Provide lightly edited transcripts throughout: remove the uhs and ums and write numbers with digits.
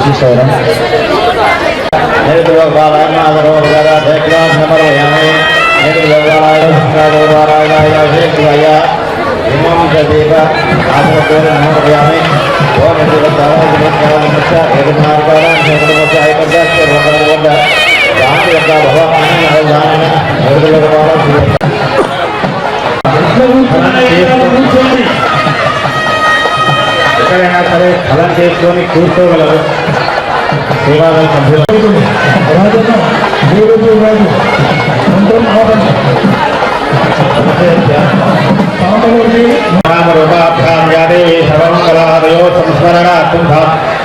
శ్రీశైలం ఎక్కడైనా సరే ఫలం చేసుకొని కూర్చోగలరు సేవాదళ సభ్యులు.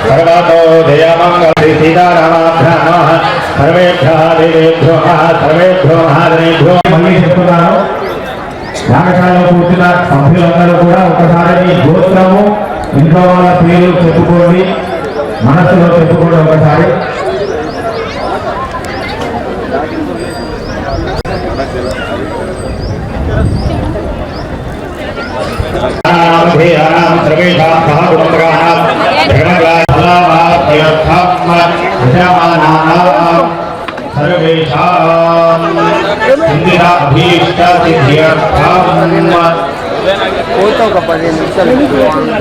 సర్వాతో జయమంగళ శ్రీ సీతారామాభ్యాం సర్వేభ్యో దేవేభ్యో సర్వేభ్యో మహాదేవేభ్యో. మళ్ళీ చెప్తున్నాను, యాగశాలలో కూర్చున్న సభ్యులందరూ కూడా ఒకసారి మీ గోత్రము ఇంట్లో వాళ్ళ పేరు చెప్పుకోండి, మనస్సులో చెప్పుకోండి ఒకసారి.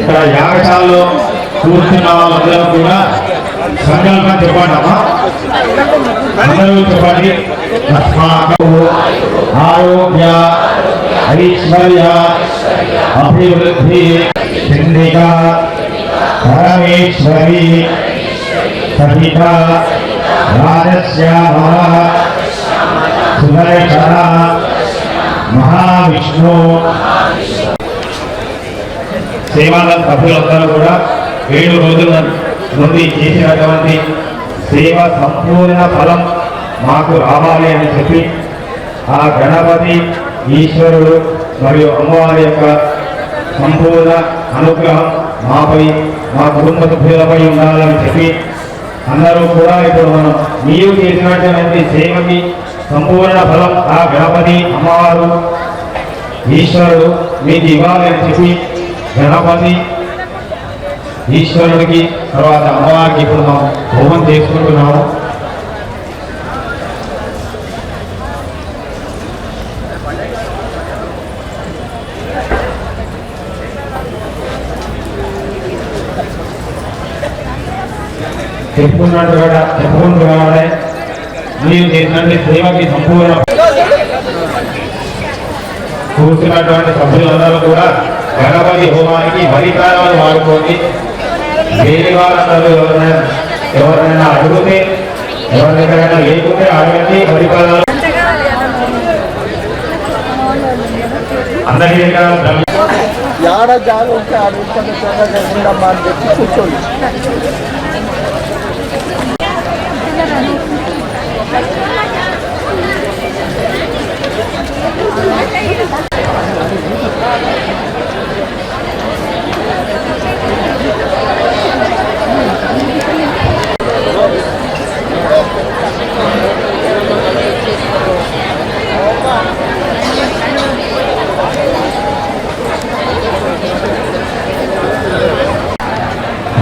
ఇక్కడ యాగశాలలో కూర్చున్న వాళ్ళందరూ కూడా సంకల్పం చెప్పండి అమ్మా, అందరూ చెప్పండి. ఆరోగ్య ఐశ్వర్య అభివృద్ధి చంద్రిక పరమేశ్వరి సహిత రాజశ్యామ సుదర్శన మహావిష్ణు సేవాల సభ్యులందరూ కూడా 7 రోజుల నుండి చేసినటువంటి సేవ సంపూర్ణ ఫలం మాకు రావాలి అని చెప్పి ఆ గణపతి ఈశ్వరుడు మరియు అమ్మవారి యొక్క సంపూర్ణ అనుగ్రహం మాపై మా కుటుంబ సభ్యులపై ఉండాలని చెప్పి అందరూ కూడా ఇప్పుడు మనం మీరు చేసినటువంటి సేవకి సంపూర్ణ ఫలం ఆ గణపతి అమ్మవారు ఈశ్వరుడు మీకు ఇవ్వాలి అని చెప్పి గణపతి ఈశ్వరుడికి తర్వాత అమ్మవారికి ఇప్పుడు మనం హోమం చేసుకుంటున్నాము. చెప్పుకున్నట్టు కూడా చెప్పుకుంటూ రావాలి. మీరు చేసినటువంటి సేవకి సంపూర్ణ కూర్చున్నటువంటి సభ్యులందరూ కూడా గణపతి హోమానికి బలికారాలు వాడుకోండి. వేరే వాళ్ళందరూ ఎవరైనా అడిగితే ఎవరి దగ్గరైనా లేకుంటే అడగండి. బలికారాలు అందరికీ ఆడ జాలు ఉంటే ఆడుకుండమ్మా అని చెప్పి కూర్చోండి.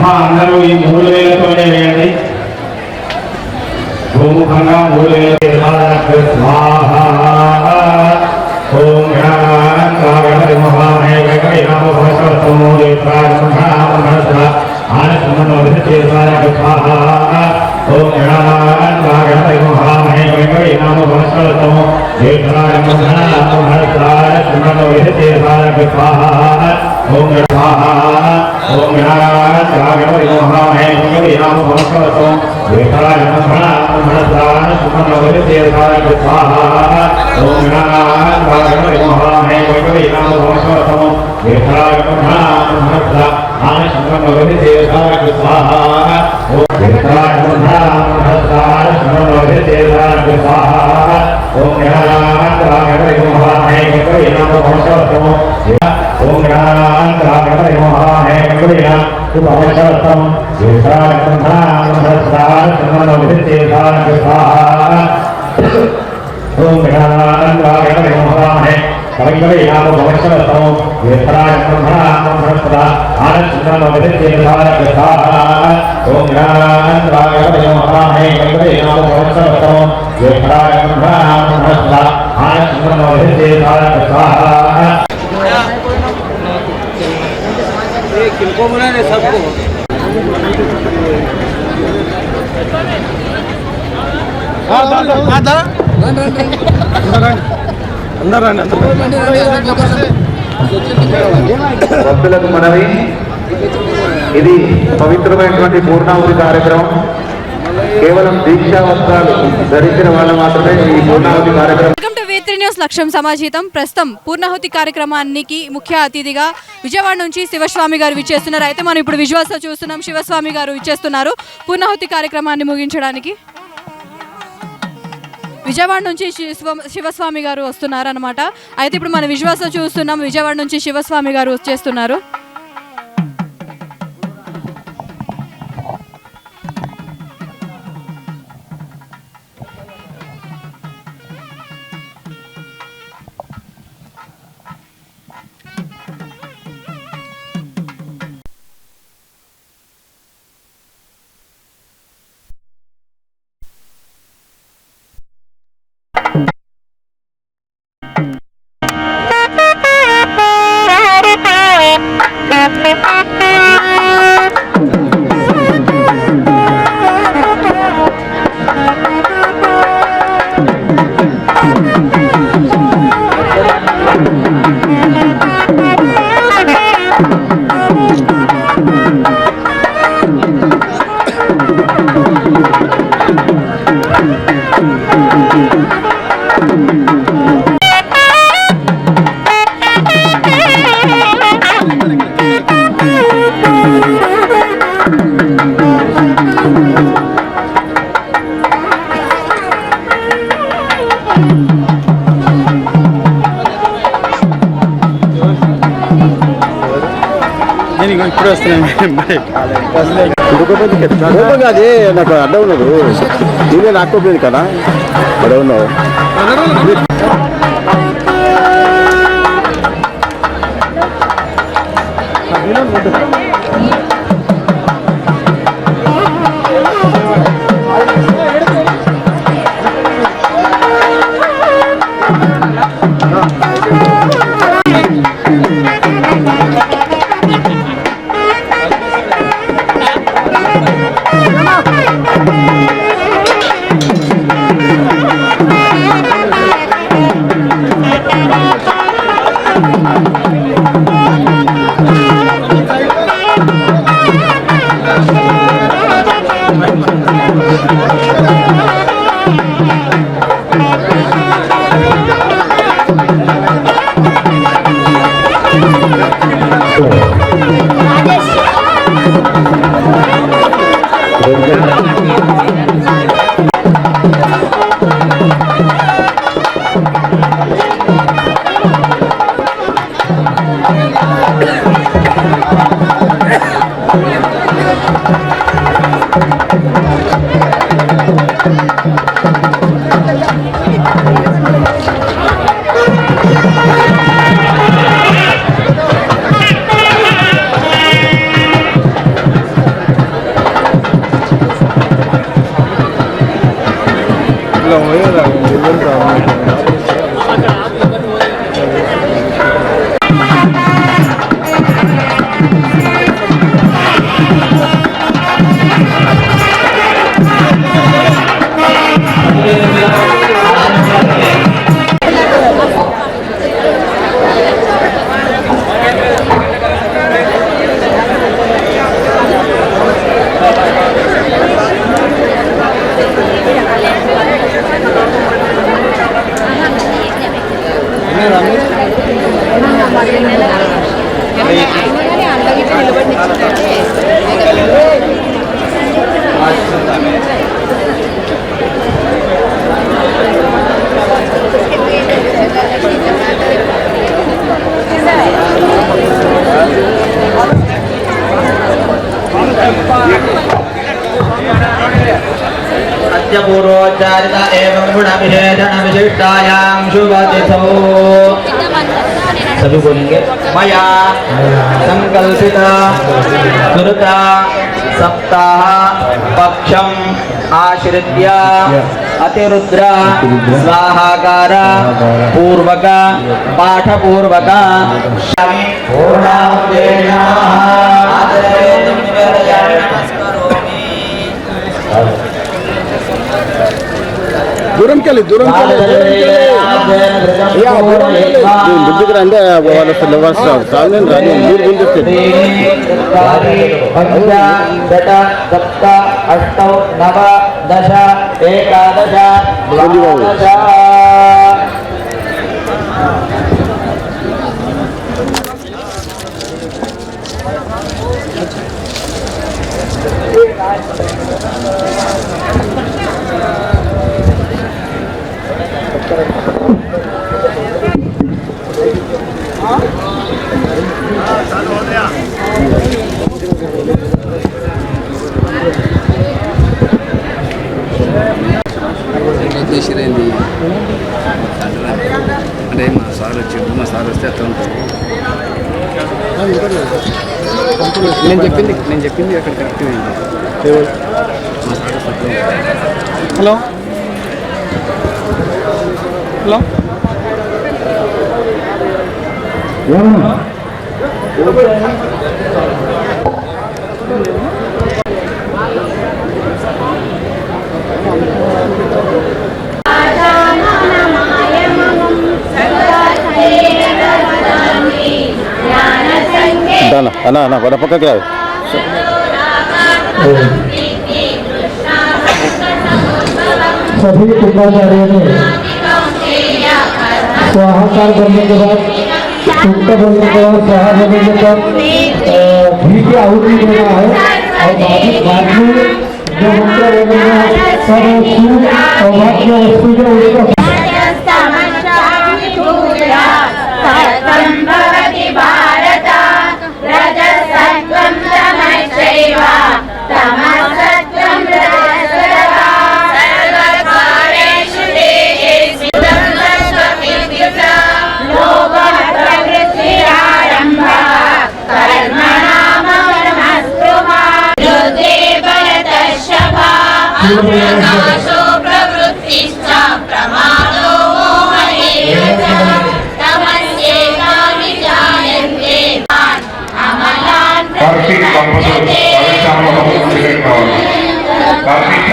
అందరూ ఈ 3000తోనే వేయండి. గోముఖంగా 3000 ఓం గణానాగణపతి మహామహే గణపతి నమః భగవతోమో దేవాయ ఆనసమనోదితేవాయ స్వాహా. ఓం గణానాగణపతి మహామహే గణపతి నమః భగవతోమో దేవాయ ఆనసమనోదితేవాయ స్వాహా. ఓం స్వాహా. ఓం గణానాగణపతి మహామహే గణపతి నమః భగవతోమో దేవాయ ఆనసమనోదితేవాయ స్వాహా. ఓం గణానాగణపతి మహామహే గణపతి నమః భగవతోమో దేవాయ ఆనసమనోదితేవాయ స్వాహా. ఓం ఓం గణానాగణపతి మహామహే గణపతి నమః భగవతోమో ఓం గణానాగణపతి మహామహే గణపతి నమః భగవతోమో ఓం గణానాగణపతి మహామహే कविकलयाम भवत्सवतो वेत्राय ब्रह्मणा आनन्दचन्द्रमविदित्येतारकथा ओम ज्ञानन्द्राय नमः कविकलयाम भवत्सवतो वेत्राय ब्रह्मणा आनन्दचन्द्रमविदित्येतारकथा किनको बनाने सबको భక్తులకు మనవి, ఇది పవిత్రమైనటువంటి పూర్ణాహుతి కార్యక్రమం. కేవలం దీక్షా వస్త్రాలు ధరించిన వాళ్ళు మాత్రమే ఈ పూర్ణాహుతి కార్యక్రమం. న్యూస్ లక్ష్యం సమాజీతం. ప్రస్తుతం పూర్ణాహుతి కార్యక్రమానికి ముఖ్య అతిథిగా విజయవాడ నుంచి శివస్వామి గారు విచ్చేస్తున్నారు. అయితే మనం ఇప్పుడు విజువల్స్ లో చూస్తున్నాం, శివస్వామి గారు విచ్చేస్తున్నారు పూర్ణాహుతి కార్యక్రమాన్ని ముగించడానికి. విజయవాడ నుంచి శివస్వామి గారు వస్తున్నారు అనమాట. అయితే ఇప్పుడు మనం విజువల్స్ లో చూస్తున్నాం, విజయవాడ నుంచి శివస్వామి గారు వచ్చేస్తున్నారు. ఇప్పుడు వస్తున్నాయి అదే నాకు అడ్డం ఉన్నది, నేనే లాక్కోపోయింది కదా అక్కడ ఉన్నావు. पूर्वोच्चारित एवं गुणविशेषण विशिष्टायां शुभतिथौ सभी बोलेंगे। मया संकल्पित कृत सप्ताह पक्षम आश्रित्य अतिरुद्र स्वाहाकार पूर्वक पाठ पूर्वक దూరం కెళ్ళి ముందుకు రండి వాళ్ళు వస్తారు సాగు రాని మీరు ముందు सप्त अष्ट नव दश एकादश द्वादश చేసిరేంది అంటే మా సార్ వచ్చి మా సార్ వస్తే అట్లా ఉంటుంది. నేను చెప్పింది అక్కడ కరెక్ట్ అయింది. మా సార్ వస్తే అట్లా ఉంటుంది. హలో హలో అన్నా అన్న వడ పక్కకి రాదు सभी कुंभाचार्यों ने स्वाहाकार करने के बाद शुक्र बोलने के बाद स्वाहा बोलने के बाद घी की आहुति देना है और बाद में जो मंत्र बोलना है सब सूर्य और वाक्य वस्तु जो उसका कार्तिक कार्तिक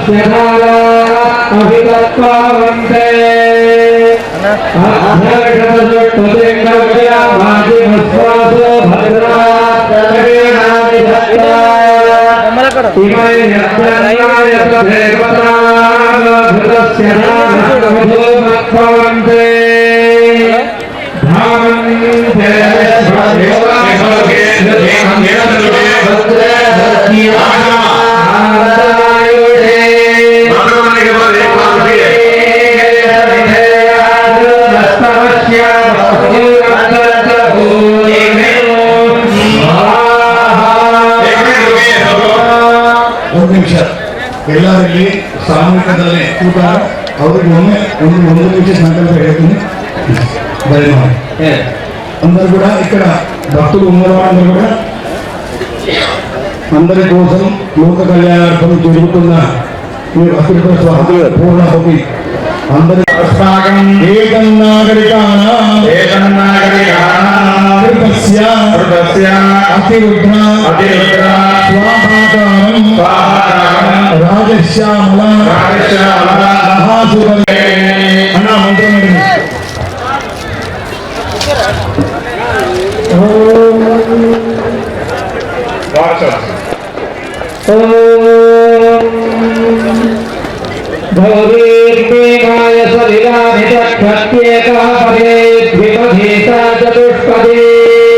शर्मा ಎಲ್ಲರಲ್ಲಿ ಸಾಮೂಹಿಕದಲ್ಲಿ ಕೂಟ ಅವ್ರಿಗೆ ಒಂದು ನಿಮಿಷ సంకల్ప ಹೇಳ್ತೀನಿ బలి అందరూ కూడా ఇక్కడ భక్తులు ఉన్న వాళ్ళందరూ కూడా అందరి కోసం లోక కళ్యాణార్థం జరుగుతున్న ఈ అతిథుల స్వాగతం పూర్ణాహుతి అందరి ఏకం నాగరికానాం అతిరుద్ర స్వాహాకారం రాజశ్యామల మహాసుర అన్న మంత్రం भवदेवाय सलिलानिचक्षत्येकः पदे द्विपदे च चतुष्पदे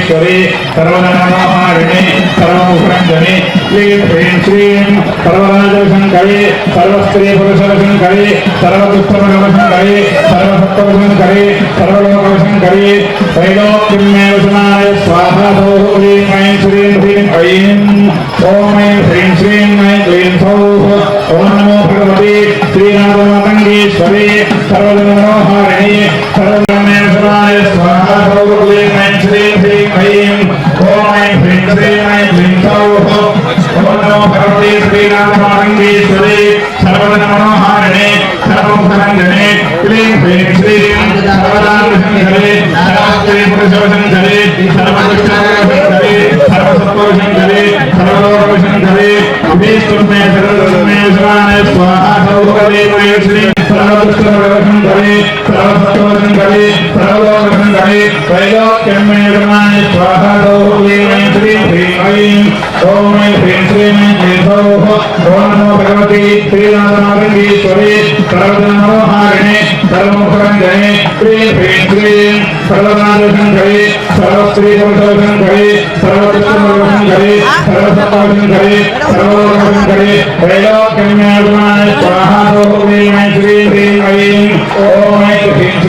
सर्वतनमरङ्गीश्वरी सर्वनमोहारिणे सर्वमुखरञ्जने क्लीं ह्रीं श्रीं सर्वराजशङ्करे सर्वस्त्री पुरुषशङ्करे सर्वदुष्टमगमशङ्करे सर्वसत्त्वशङ्करे सर्वलोकशङ्करे त्रैलोक्यमेव समाय स्वाहा सौः क्लीं ऐं श्रीं ह्रीं ऐं ॐ ऐं ह्रीं श्रीं ऐं क्लीं सौः ॐ नमो भगवते श्रीनाथमातङ्गीश्वरी सर्वजनमनोहारिणे सर्वमेव समाय स्वाहा सौः क्लीं ऐं श्रीं ह्रीं ऐं ॐ ऐं ह्रीं श्रीं ऐं क्लीं सौः ॐ नमो भगवते श्रीनाथमातङ्गीश्वरी सर्वजनमनोहारिणे सर्वमुखरञ्जने क्लीं ह्रीं श्रीं सर्वदानशङ्करे सर्वस्त्री पुरुषशङ्करे सर्वदुष्टशङ्करे सर्वसत्त्वशङ्करे सर्वलोकशङ्करे विष्णुमे सर्वमे विश्वाय स्वाहा सौभगवते श्रीं सर्वदुष्टशङ्करे सर्वसत्त्वशङ्करे सर्वलोकशङ्करे त्रैलोक्यमे विश्वाय स्वाहा सौभगवते श्रीं ह्रीं ऐं ॐ ऐं ह्रीं श्रीं ऐं क्लीं सौः ॐ नमो भगवते श्रीनाथमातङ्गीश्वरी सर्वजनमनोहारिणे सर्वमुखरञ्जने क्लीं ह्रीं श्रीं सर्वदानशङ्करे सर्वस्त्री पुरुषशङ्करे सर्वदुष्टशङ्करे सर्वसत्त्वशङ्करे सर्वलोकशङ्करे त्रैलोक्यमे विश्वाय स्वाहा सौभगवते श्रीं ह्रीं ऐं ॐ ऐं ह्रीं श्रीं ऐं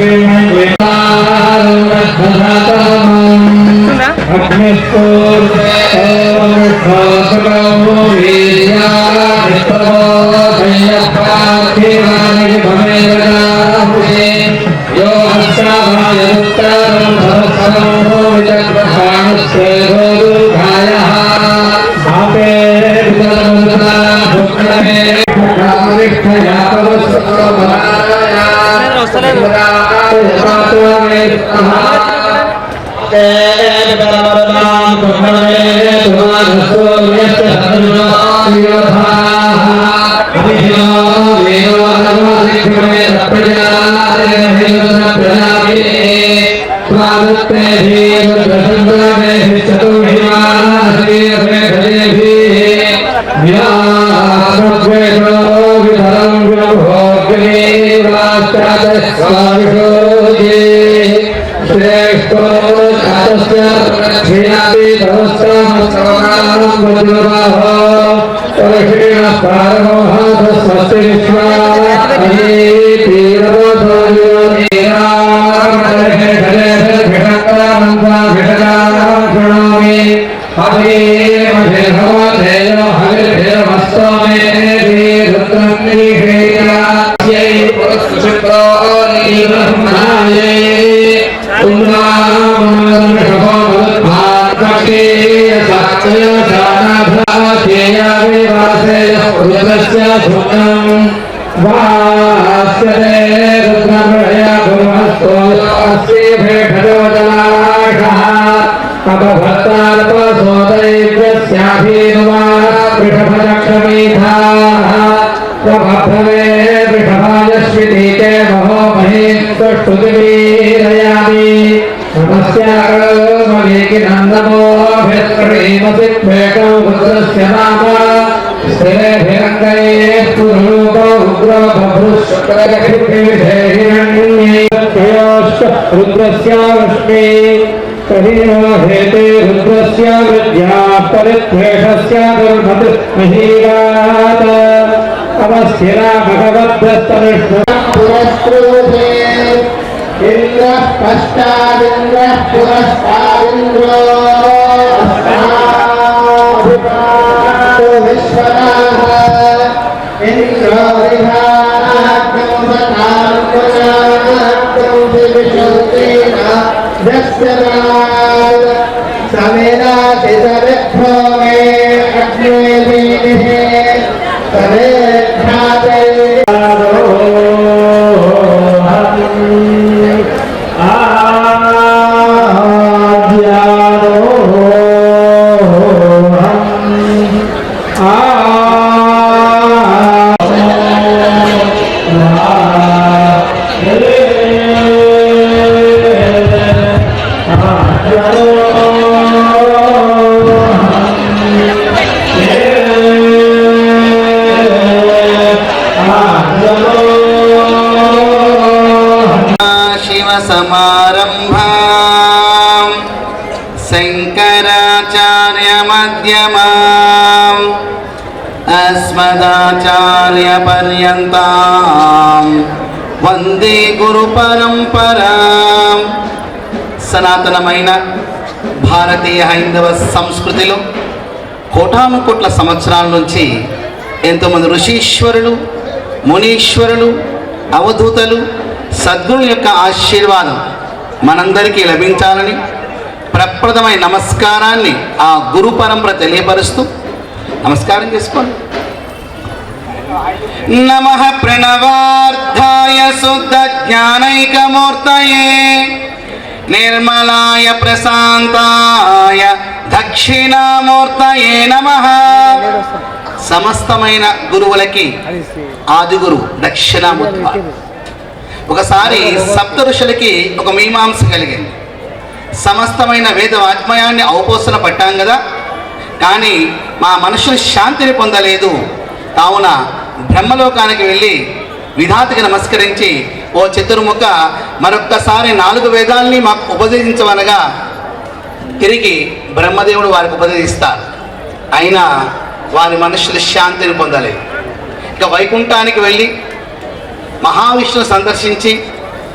क्लीं हेते रुद्रस्य विद्या परिद्वेषस्य दुर्मतिर्महीरात् अवस्थिरा भगवद्भस्तनिष्ठुरस्त्रोधे इन्द्रः पश्चादिन्द्रः पुरस्तादिन्द्रो अस्ताभिपातो विश्वनाः इन्द्रो विभागं सतां विशुद्धेन दस्यनाद समेनाति सविद्धो मे अग्ने वीनिः समेध्याते मध्यमाम् अस्मदाचार्यपर्यन्तां వందే గురు పరంపరా. సనాతనమైన భారతీయ హైందవ సంస్కృతిలో కోటాను కోట్ల సంవత్సరాల నుంచి ఎంతోమంది ఋషీశ్వరులు, మునీశ్వరులు, అవధూతలు, సద్గురుల యొక్క ఆశీర్వాదం మనందరికీ లభించాలని ప్రప్రదమైన నమస్కారాన్ని ఆ గురు పరంపర తెలియపరుస్తూ నమస్కారం చేసుకోండి. నమః ప్రణవార్థాయ శుద్ధ జ్ఞానైకమూర్తయే నిర్మలాయ ప్రశాంతాయ దక్షిణామూర్తయే నమః. సమస్తమైన గురువులకి ఆది గురువు దక్షిణామూర్తి. ఒకసారి సప్త ఋషులకి ఒక మీమాంస కలిగింది. సమస్తమైన వేద వాజ్మయాన్ని అవపోసన పట్టాం కదా, కానీ మా మనుషులు శాంతిని పొందలేదు. కావున బ్రహ్మలోకానికి వెళ్ళి విధాతకి నమస్కరించి, ఓ చతుర్ముఖ, మరొక్కసారి 4 వేదాల్ని మాకు ఉపదేశించవనగా తిరిగి బ్రహ్మదేవుడు వారికి ఉపదేశిస్తారు. అయినా వారి మనుషులు శాంతిని పొందలేదు. ఇక వైకుంఠానికి వెళ్ళి మహావిష్ణువు సందర్శించి,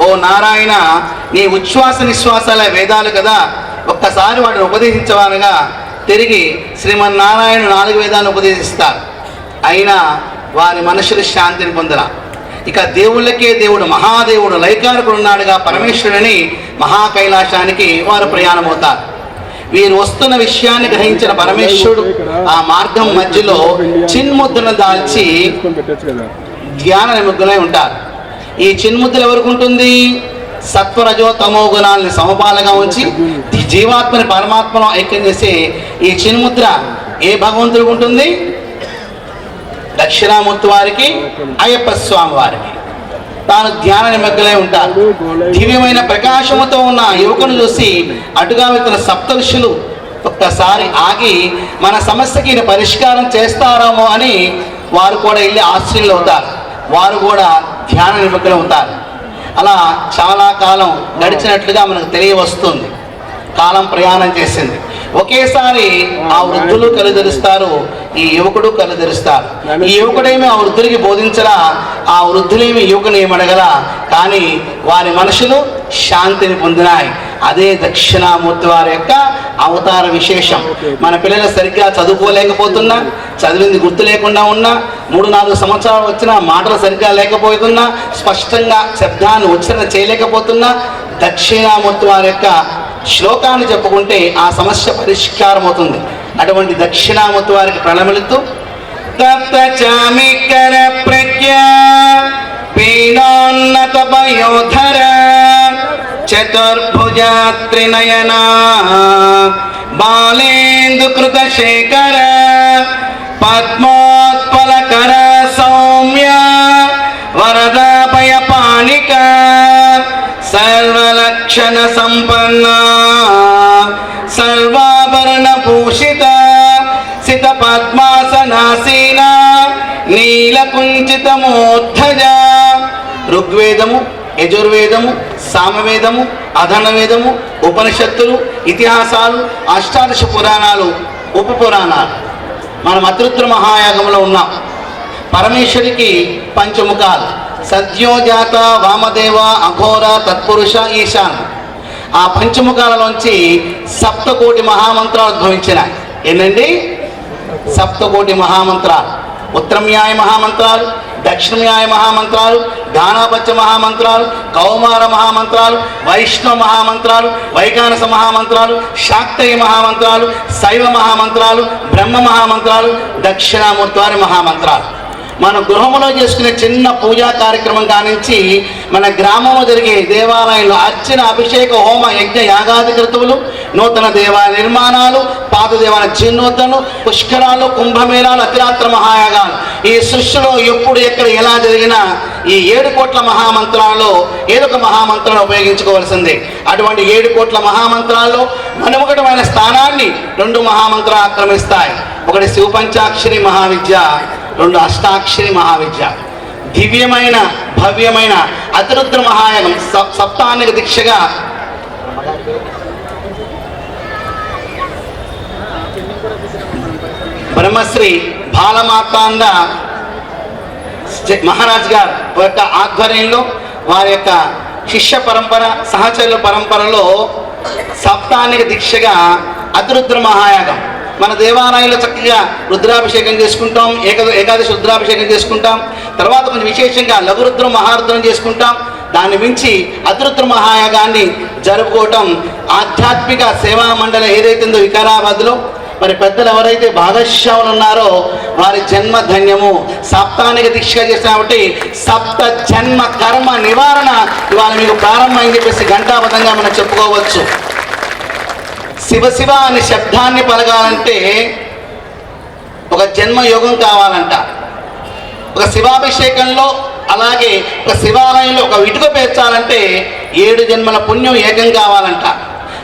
ఓ నారాయణ, నీ ఉచ్ఛ్వాస నిశ్వాసాల వేదాలు కదా, ఒక్కసారి వాటిని ఉపదేశించవనగా తిరిగి శ్రీమన్నారాయణ 4 వేదాలను ఉపదేశిస్తారు. అయినా వారి మనుషులు శాంతిని పొందరా. ఇక దేవుళ్ళకే దేవుడు మహాదేవుడు లైకారకుడు ఉన్నాడుగా పరమేశ్వరుని మహాకైలాసానికి వారు ప్రయాణమవుతారు. వీరు వస్తున్న విషయాన్ని గ్రహించిన పరమేశ్వరుడు ఆ మార్గం మధ్యలో చిన్ముద్రను దాల్చి ధ్యాన నిమగ్నమై ఉంటారు. ఈ చిన్ముద్ర ఎవరికి ఉంటుంది? సత్వరజో తమో గుణాలని సమపాలగా ఉంచి జీవాత్మని పరమాత్మను ఐక్యం చేసే ఈ చిన్ముద్ర ఏ భగవంతుడికి ఉంటుంది? దక్షిణామూర్తి వారికి, అయ్యప్ప స్వామి వారికి. తాను ధ్యాన నిమగ్నమై ఉంటారు. దివ్యమైన ప్రకాశముతో ఉన్న యువకుని చూసి అటుగా వెళ్తున్న సప్త ఋషులు ఒక్కసారి ఆగి మన సమస్యకి పరిష్కారం చేస్తారేమో అని వారు కూడా వెళ్ళి ఆశ్చర్యులు అవుతారు. వారు కూడా ధ్యాన నిమగ్నం అవుతారు. అలా చాలా కాలం గడిచినట్లుగా మనకు తెలియవస్తుంది. కాలం ప్రయాణం చేసింది. ఒకేసారి ఆ వృద్ధులు కళ్ళు తెరుస్తారు, ఈ యువకుడు కళ్ళు తెరుస్తారు. ఈ యువకుడేమి ఆ వృద్ధులకి బోధించరా, ఆ వృద్ధులేమి యువకుని ఏమడగరా, కానీ వారి మనుషులు శాంతిని పొందినాయి. అదే దక్షిణామూర్తి వారి యొక్క అవతార విశేషం. మన పిల్లలు సరిగ్గా చదువుకోలేకపోతున్నా, చదివింది గుర్తు లేకుండా ఉన్నా, 3-4 సంవత్సరాలు వచ్చినా మాటలు సరిగ్గా లేకపోతున్నా, స్పష్టంగా శబ్దాన్ని ఉచ్చారణ చేయలేకపోతున్నా, దక్షిణామూర్తి వారి యొక్క శ్లోకాన్ని చెప్పుకుంటే ఆ సమస్య పరిష్కారం అవుతుంది. అటువంటి దక్షిణామూర్తి వారికి ప్రణమిలుతూ తప్తచామికర ప్రజ్ఞా పీనోన్నత పయోధర చతుర్భుజా త్రినయనా బాలేందు కృత శేఖర పద్మోత్పలకర సౌమ్య వరదాభయ పాణిక సర్వలక్షణ సంపన్న సర్వాభరణ భూషిత సిత పద్మాసనాసీన నీలకుంచిత మూర్ధజ. ఋగ్వేదము, యజుర్వేదము, సామవేదము, అధర్వవేదము, ఉపనిషత్తులు, ఇతిహాసాలు, అష్టాదశ పురాణాలు, ఉప పురాణాలు. మనం అతృత్ర మహాయాగంలో ఉన్నాం. పరమేశ్వరికి పంచముఖాలు, సద్యోజాత, వామదేవ, అఘోర, తత్పురుష, ఈశాన్. ఆ పంచముఖాలలోంచి సప్తకోటి మహామంత్రాలు ఉద్భవించినాయి. ఏంటండి? సప్తకోటి మహామంత్రాలు. ఉత్తరమ్యాయ మహామంత్రాలు, దక్షిణమ్యాయ మహామంత్రాలు, గానాపత్య మహామంత్రాలు, కౌమార మహామంత్రాలు, వైష్ణవ మహామంత్రాలు, వైఖానస మహామంత్రాలు, శాక్తేయ మహామంత్రాలు, శైవ మహామంత్రాలు, బ్రహ్మ మహామంత్రాలు, దక్షిణామూర్తి వారి మహామంత్రాలు. మన గృహంలో చేసుకునే చిన్న పూజా కార్యక్రమం కానించి మన గ్రామంలో జరిగే దేవాలయంలో అర్చన, అభిషేక, హోమ, యజ్ఞ, యాగాది క్రతువులు, నూతన దేవాలయ నిర్మాణాలు, పాత దేవాలయ జీర్ణోద్ధరణలు, పుష్కరాలు, కుంభమేళాలు, అతిరాత్ర మహాయాగాలు. ఈ సృష్టిలో ఎప్పుడు ఎక్కడ ఎలా జరిగినా ఈ 7 కోట్ల మహామంత్రాల్లో ఏదో ఒక మహామంత్రాన్ని ఉపయోగించుకోవాల్సిందే. అటువంటి 7 కోట్ల మహామంత్రాల్లో మనముకటమైన స్థానాన్ని 2 మహామంత్రాలు ఆక్రమిస్తాయి. ఒకటి శివపంచాక్షరి మహావిద్య, 2 అష్టాక్షరి మహావిద్య. దివ్యమైన భవ్యమైన అతిరుద్ర మహాయాగం సప్తాంగిక దీక్షగా బ్రహ్మశ్రీ బాలమార్తాండ మహారాజ్ గారు యొక్క ఆధ్వర్యంలో వారి యొక్క శిష్య పరంపర సహచరుల పరంపరలో సప్తానిక దీక్షగా అతిరుద్ర మహాయాగం మన దేవాలయంలో చక్కగా రుద్రాభిషేకం చేసుకుంటాం, ఏకాదశి రుద్రాభిషేకం చేసుకుంటాం. తర్వాత కొంచెం విశేషంగా లఘురుద్రం మహారుద్రం చేసుకుంటాం. దాన్ని మించి అతిరుద్ర మహాయాగాన్ని జరుపుకోవటం ఆధ్యాత్మిక సేవా మండలి ఏదైతే ఉందో వికారాబాద్లో మరి పెద్దలు ఎవరైతే భాగస్వాములు ఉన్నారో వారి జన్మ ధన్యము. సప్తానిక దీక్ష చేసిన కాబట్టి సప్త జన్మ కర్మ నివారణ ఇవాళ మీకు ప్రారంభమైంది చెప్పేసి ఘంటాబద్ధంగా మనం చెప్పుకోవచ్చు. శివ శివ అనే శబ్దాన్ని పలకాలంటే ఒక జన్మ యోగం కావాలంట. ఒక శివాభిషేకంలో అలాగే ఒక శివాలయంలో ఒక ఇటుక పేర్చాలంటే 7 జన్మల పుణ్యం ఏకం కావాలంట.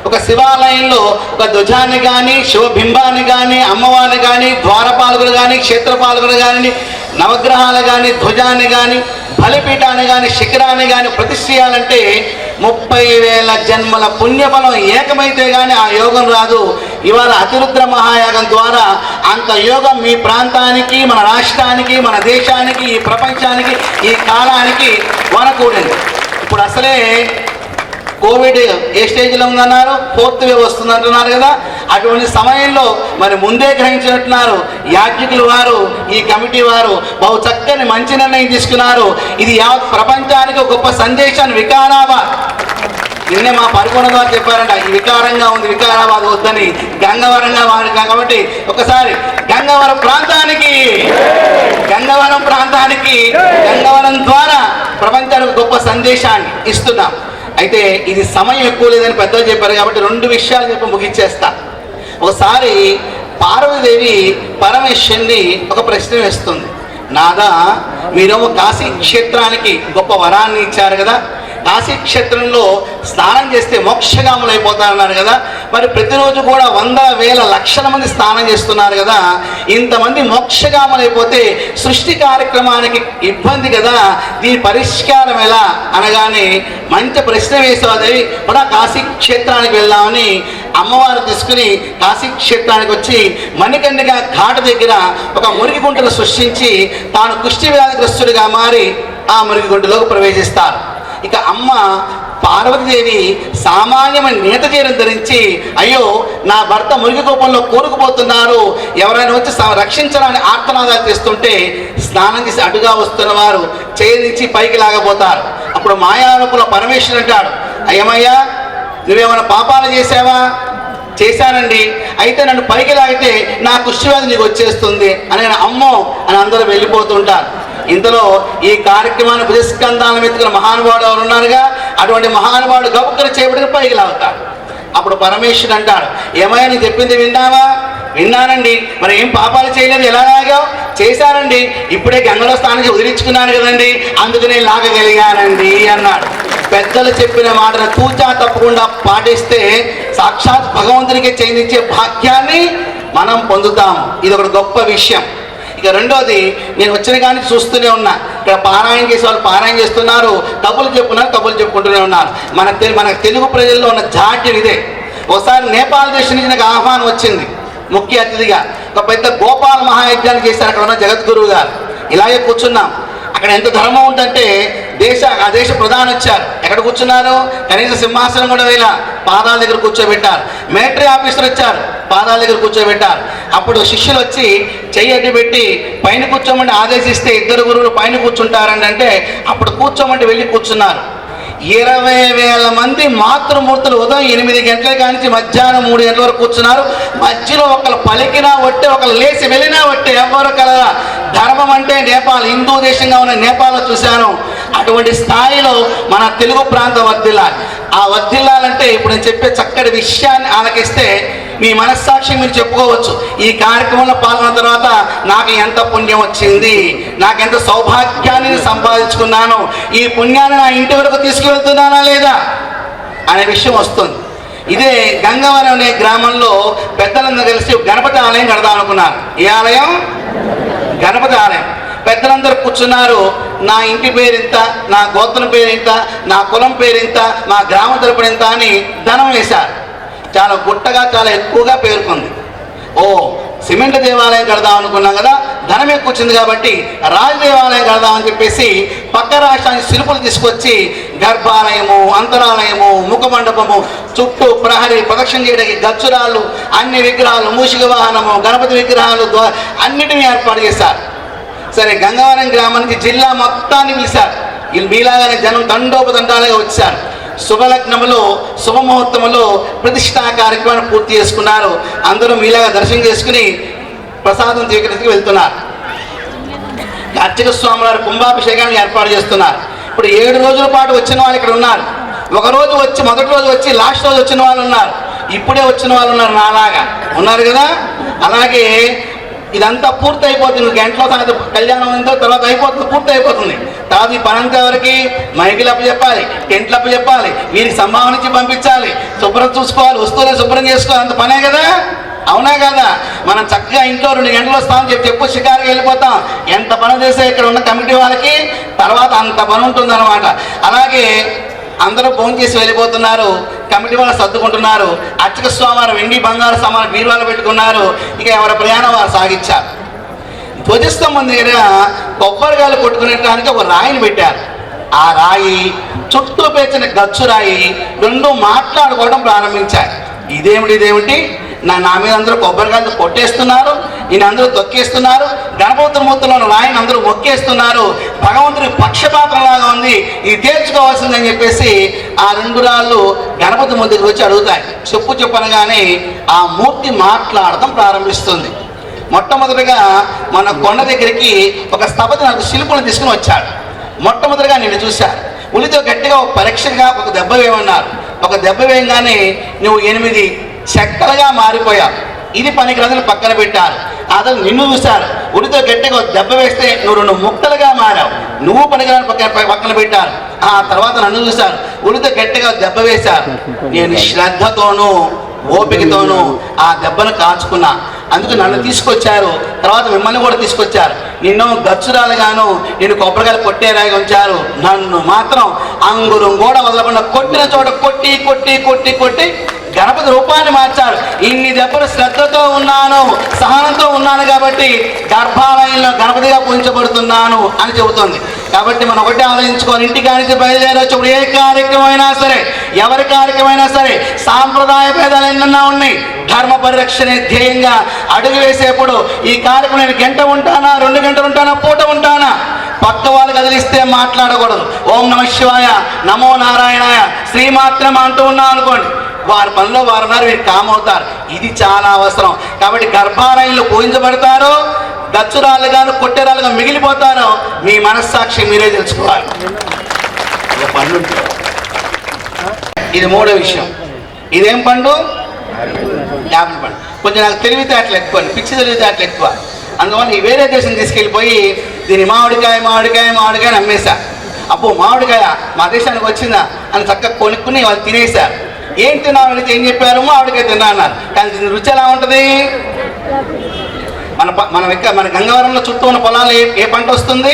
ఒక శివాలయంలో ఒక ధ్వజాన్ని కానీ శివబింబాన్ని కానీ అమ్మవారిని కానీ ద్వారపాలకులు కానీ క్షేత్రపాలకులు కానీ నవగ్రహాలు కానీ ధ్వజాన్ని కానీ బలిపీఠాన్ని కానీ శిఖరాన్ని కానీ ప్రతిష్ఠించాలంటే 30,000 జన్మల పుణ్యఫలం ఏకమైతే కానీ ఆ యోగం రాదు. ఇవాళ అతిరుద్ర మహాయాగం ద్వారా అంత యోగం మీ ప్రాంతానికి, మన రాష్ట్రానికి, మన దేశానికి, ఈ ప్రపంచానికి, ఈ కాలానికి వనకూడింది. ఇప్పుడు అసలే కోవిడ్ ఏ స్టేజ్లో ఉందన్నారు, 4th వేవ్ వస్తుందంటున్నారు కదా. అటువంటి సమయంలో మరి ముందే గ్రహించినట్టున్నారు యాజ్ఞికులు వారు, ఈ కమిటీ వారు బహు చక్కని మంచి నిర్ణయం తీసుకున్నారు. ఇది యావత్ ప్రపంచానికి గొప్ప సందేశాన్ని వికారాబాద్ నిన్నే మా పరిపూర్ణ ద్వారా చెప్పారంట, ఈ వికారంగా ఉంది వికారాబాద్ వద్దని గంగవరంగా వాడు కాబట్టి ఒకసారి గంగవరం ప్రాంతానికి గంగవరం ద్వారా ప్రపంచానికి గొప్ప సందేశాన్ని ఇస్తున్నాం. అయితే ఇది సమయం ఎక్కువ లేదని పెద్దలు చెప్పారు కాబట్టి 2 విషయాలు చెప్పి ముగించేస్తా. ఒకసారి పార్వతీదేవి పరమేశ్వరుని ఒక ప్రశ్న వేస్తుంది, నాదా మీరేమో కాశీ క్షేత్రానికి గొప్ప వరాన్ని ఇచ్చారు కదా, కాశీ క్షేత్రంలో స్నానం చేస్తే మోక్షగాములు అయిపోతారన్నారు కదా, మరి ప్రతిరోజు కూడా 100,000 లక్షల మంది స్నానం చేస్తున్నారు కదా, ఇంతమంది మోక్షగాములు అయిపోతే సృష్టి కార్యక్రమానికి ఇబ్బంది కదా, దీని పరిష్కారం ఎలా అనగానే మంచి ప్రశ్న వేసేది కూడా కాశీ క్షేత్రానికి వెళ్దామని అమ్మవారు తీసుకుని కాశీ క్షేత్రానికి వచ్చి మణికండిగా ఘాట్ దగ్గర ఒక మురికి గుంటను సృష్టించి తాను కుష్టి వ్యాధిగ్రస్తుడిగా మారి ఆ మురికి గుంటలోకి ప్రవేశిస్తారు. ఇక అమ్మ పార్వతీదేవి సామాన్యమైన నేత చీరను ధరించి అయ్యో నా భర్త మురికి కోపంలో కూరుకుపోతున్నారు, ఎవరైనా వచ్చి రక్షించడానికి ఆర్తనాదాలు చేస్తుంటే స్నానం చేసి అటుగా వస్తున్న వారు చేయించి పైకి లాగబోతారు. అప్పుడు మాయారూపంలో పరమేశ్వరుడు అంటాడు, అయ్యమయ్యా నువ్వేమైనా పాపాలు చేసావా? చేశానండి, అయితే నన్ను పైకి లాగితే నా కుష్టివ్యాధి నీకు వచ్చేస్తుంది అని అమ్మో అని అందరూ వెళ్ళిపోతుంటారు. ఇందులో ఈ కార్యక్రమాన్ని భుజస్కంధాల మెత్తుకున్న మహానుభావుడు ఎవరు ఉన్నారుగా, అటువంటి మహానుభావుడు గబుక్కలు చేపట్టుకుని పైకి లాగుతాడు. అప్పుడు పరమేశ్వరుడు అంటాడు, ఏమైనా నీ చెప్పింది విన్నావా? విన్నానండి, మరి ఏం పాపాలు చేయలేదు, ఎలా లాగావు? చేశానండి, ఇప్పుడే గంగలో స్నానం చేసి వదిలించుకున్నాను కదండి, అందుకనే లాగగలిగానండి అన్నాడు. పెద్దలు చెప్పిన మాటను తూచా తప్పకుండా పాటిస్తే సాక్షాత్ భగవంతునికి చెందించే భాగ్యాన్ని మనం పొందుతాము. ఇది ఒక గొప్ప విషయం. ఇక రెండోది, నేను వచ్చిన కానీ చూస్తూనే ఉన్నా, ఇక్కడ పారాయణ చేసే వాళ్ళు పారాయణ చేస్తున్నారు, కబుర్లు చెప్పుకుంటూనే ఉన్నారు. మన తెలుగు ప్రజల్లో ఉన్న జాడ్యం ఇదే. ఒకసారి నేపాల్ దేశం నుంచి నాకు ఆహ్వానం వచ్చింది ముఖ్య అతిథిగా. ఒక పెద్ద గోపాల మహాయజ్ఞాన్ని చేశారు అక్కడ ఉన్న జగద్గురువు గారు. ఇలాగే కూర్చున్నాం. అక్కడ ఎంత ధర్మం ఉందంటే ఆ దేశ ప్రధాని వచ్చారు, ఎక్కడ కూర్చున్నారు? కనీస సింహాసనం కూడా వేళ పాదాల దగ్గర కూర్చోబెట్టారు. మిలిటరీ ఆఫీసర్ వచ్చారు, పాదాల దగ్గర కూర్చోబెట్టారు. అప్పుడు శిష్యులు వచ్చి చెయ్యి అడ్డు పెట్టి పైన కూర్చోమంటే ఆదేశిస్తే 2 గురువులు పైన కూర్చుంటారండి అంటే అప్పుడు కూర్చోమంటే వెళ్ళి కూర్చున్నారు. 20,000 మంది మాతృమూర్తులు ఉదయం 8 గంటల కానించి మధ్యాహ్నం 3 గంటల వరకు కూర్చున్నారు. మధ్యలో ఒకళ్ళు పలికినా ఒట్టే, ఒకళ్ళు లేచి వెళ్ళినా ఒట్టే, ఎవరు కలరా. ధర్మం అంటే నేపాల్, హిందూ దేశంగా ఉన్న నేపాల్లో చూశాను. అటువంటి స్థాయిలో మన తెలుగు ప్రాంతం వర్ధిల్లాలి. ఆ వర్ధిల్లాలంటే ఇప్పుడు నేను చెప్పే చక్కటి విషయాన్ని ఆలకిస్తే మీ మనస్సాక్షి మీరు చెప్పుకోవచ్చు, ఈ కార్యక్రమంలో పాల్గొన్న తర్వాత నాకు ఎంత పుణ్యం వచ్చింది, నాకెంత సౌభాగ్యాన్ని సంపాదించుకున్నాను, ఈ పుణ్యాన్ని నా ఇంటి వరకు తీసుకువెళ్తున్నానా లేదా అనే విషయం వస్తుంది. ఇదే గంగవరం అనే గ్రామంలో పెద్దలందరూ కలిసి గణపతి ఆలయం కడదాం అనుకున్నారు. ఏ ఆలయం? గణపతి ఆలయం. పెద్దలందరూ కూర్చున్నారు. నా ఇంటి పేరింత, నా గోత్రం పేరింత, నా కులం పేరింత, నా గ్రామ తరపున ఎంత అని ధనం వేశారు. చాలా గుట్టగా చాలా ఎక్కువగా పేర్కొంది. ఓ సిమెంట్ దేవాలయం కడదాం అనుకున్నాం కదా, ధనం ఎక్కువ వచ్చింది కాబట్టి రాజ దేవాలయం కడదామని చెప్పేసి పక్క రాష్ట్రానికి శిల్పులు తీసుకొచ్చి గర్భాలయము, అంతరాలయము, ముఖమండపము, చుట్టూ ప్రహరీ ప్రదక్షిణ చేయడానికి గచ్చురాళ్ళు, అన్ని విగ్రహాలు, మూషిక వాహనము, గణపతి విగ్రహాలు అన్నిటినీ ఏర్పాటు చేశారు. సరే, గంగవరం గ్రామానికి జిల్లా మొత్తాన్ని పిలిచారు. వీళ్ళు మీలాగానే జనం దండోపదండాలుగా వచ్చారు. శుభలగ్నములో శుభముహూర్తములో ప్రతిష్టా కార్యక్రమాన్ని పూర్తి చేసుకున్నారు. అందరూ మీలాగా దర్శనం చేసుకుని ప్రసాదం స్వీకరించి వెళ్తున్నారు. అర్చక స్వామి వారు కుంభాభిషేకాన్ని ఏర్పాటు చేస్తున్నారు. ఇప్పుడు 7 రోజుల పాటు వచ్చిన వాళ్ళు ఇక్కడ ఉన్నారు. ఒక రోజు వచ్చి మొదటి రోజు వచ్చి లాస్ట్ రోజు వచ్చిన వాళ్ళు ఉన్నారు. ఇప్పుడే వచ్చిన వాళ్ళు ఉన్నారు, నాలాగా ఉన్నారు కదా. అలాగే ఇదంతా పూర్తి అయిపోతుంది. గంటలో కళ్యాణం ఉందో తర్వాత అయిపోతుంది, పూర్తి అయిపోతుంది. తర్వాత ఈ పని అంతా ఎవరికి? మైకులు అప్పు చెప్పాలి, టెంట్లు అప్పు చెప్పాలి, వీరికి సంభావన ఇచ్చి పంపించాలి, శుభ్రం చూసుకోవాలి, వస్తువులు శుభ్రం చేసుకోవాలి. అంత పనే కదా, అవునా కదా? మనం చక్కగా ఇంట్లో 2 గంటలు వస్తామని చెప్పు షికారుకి వెళ్ళిపోతాం. ఎంత పని చేస్తే ఇక్కడ ఉన్న కమిటీ వాళ్ళకి తర్వాత అంత పని ఉంటుందన్నమాట. అలాగే అందరూ భోజనం చేసి వెళ్ళిపోతున్నారు. కమిటీ వాళ్ళు సర్దుకుంటున్నారు. అర్చక స్వామి వెండి బంగారు సామాను బీరువాలు పెట్టుకున్నారు. ఇక ఎవరి ప్రయాణం వారు సాగించారు. ధ్వజస్తంభం దగ్గర కొబ్బరికాయలు కొట్టుకునేటానికి ఒక రాయిని పెట్టారు. ఆ రాయి చుట్టూ పేర్చిన గచ్చు రాయి రెండు మాట్లాడుకోవడం ప్రారంభించాయి. ఇదేమిటి, నా మీద అందరూ కొబ్బరికాయలు కొట్టేస్తున్నారు, ఈయన అందరూ తొక్కేస్తున్నారు, గణపతి మూర్తిలో రాయిని అందరూ మొక్కేస్తున్నారు, భగవంతుడి పక్షపాతంలాగా ఉంది, ఇది తేల్చుకోవాల్సిందని చెప్పేసి ఆ 2 రాళ్ళు గణపతి మూర్తి దగ్గర వచ్చి అడుగుతాయి. చెప్పనగానే ఆ మూర్తి మాట్లాడటం ప్రారంభిస్తుంది. మొట్టమొదటిగా మన కొండ దగ్గరికి ఒక స్థపతి నాకు శిల్పులను తీసుకుని వచ్చాడు. మొట్టమొదటిగా నేను చూశాను. ఉలితో గట్టిగా ఒక పరీక్షగా ఒక దెబ్బ వేయమన్నారు. ఒక దెబ్బ వేయగానే నువ్వు 8 చెక్కలుగా మారిపోయావు. ఇది పనికిరాదని పక్కన పెట్టారు. అతను నిన్ను చూశారు. ఉడితో గట్టిగా దెబ్బ వేస్తే నువ్వు 2 ముక్కలుగా మారావు. నువ్వు పనికిరాని పక్కన పెట్టారు. ఆ తర్వాత నన్ను చూశారు. ఉడితో గట్టిగా దెబ్బ వేశారు. నేను శ్రద్ధతోనూ ఓపికతోనూ ఆ దెబ్బను కాచుకున్నా. అందుకు నన్ను తీసుకొచ్చారు. తర్వాత మిమ్మల్ని కూడా తీసుకొచ్చారు. నిన్ను గచ్చురాలుగాను నేను కొబ్బరికాయలు కొట్టేరాగా ఉంచారు. నన్ను మాత్రం అంగురం కూడా వదలకుండా కొట్టిన చోట కొట్టి కొట్టి కొట్టి కొట్టి గణపతి రూపాన్ని మార్చారు. ఇన్ని దెబ్బలు శ్రద్ధతో ఉన్నాను, సహనంతో ఉన్నాను కాబట్టి గర్భాలయంలో గణపతిగా పూజించబడుతున్నాను అని చెబుతుంది. కాబట్టి మనం ఒకటే ఆలోచించుకోవాలి. ఇంటికానికి బయలుదేరొచ్చినప్పుడు ఏ కార్యక్రమమైనా సరే, ఎవరి కార్యక్రమైనా సరే, సాంప్రదాయ భేదాలు ఎన్నన్నా ఉన్నాయి. ధర్మ పరిరక్షణ ధ్యేయంగా అడుగు వేసేప్పుడు ఈ కార్యక్రమం నేను గంట ఉంటానా, 2 గంటలు ఉంటానా, పూట ఉంటానా, పక్క వాళ్ళు కదిలిస్తే మాట్లాడకూడదు. ఓం నమః శివాయ, నమో నారాయణాయ, శ్రీమాత్రం అంటూ ఉన్నాం అనుకోండి, వారి పనిలో వారు ఉన్నారు, వీరు కామవుతారు. ఇది చాలా అవసరం. కాబట్టి గర్భాలయంలో పూజించబడతారో గచ్చురాలుగాను కొట్టేరాలుగా మిగిలిపోతారో మీ మనస్సాక్షి మీరే తెలుసుకోవాలి. పండు ఇది 3వ విషయం. ఇదేం పండు? యాపిల్ పండు. కొంచెం నాకు తెలివితేటలు ఎక్కువ, పిచ్చి తెలివితేటలు ఎక్కువ. అందువల్ల ఈ వేరే దేశం తీసుకెళ్ళిపోయి దీన్ని మామిడికాయ మామిడికాయ మామిడికాయ అమ్మేశా. అప్పుడు మామిడికాయ మా దేశానికి వచ్చిందా అని చక్కగా కొనుక్కుని వాళ్ళు తినేశారు. ఏం తిన్నావు అంటే ఏం చెప్పారు? మామిడికాయ తిన్నా అన్నారు. కానీ దీని రుచి ఎలా ఉంటుంది? మన గంగవరంలో చుట్టూ ఉన్న పొలాలు ఏ పంట వస్తుంది?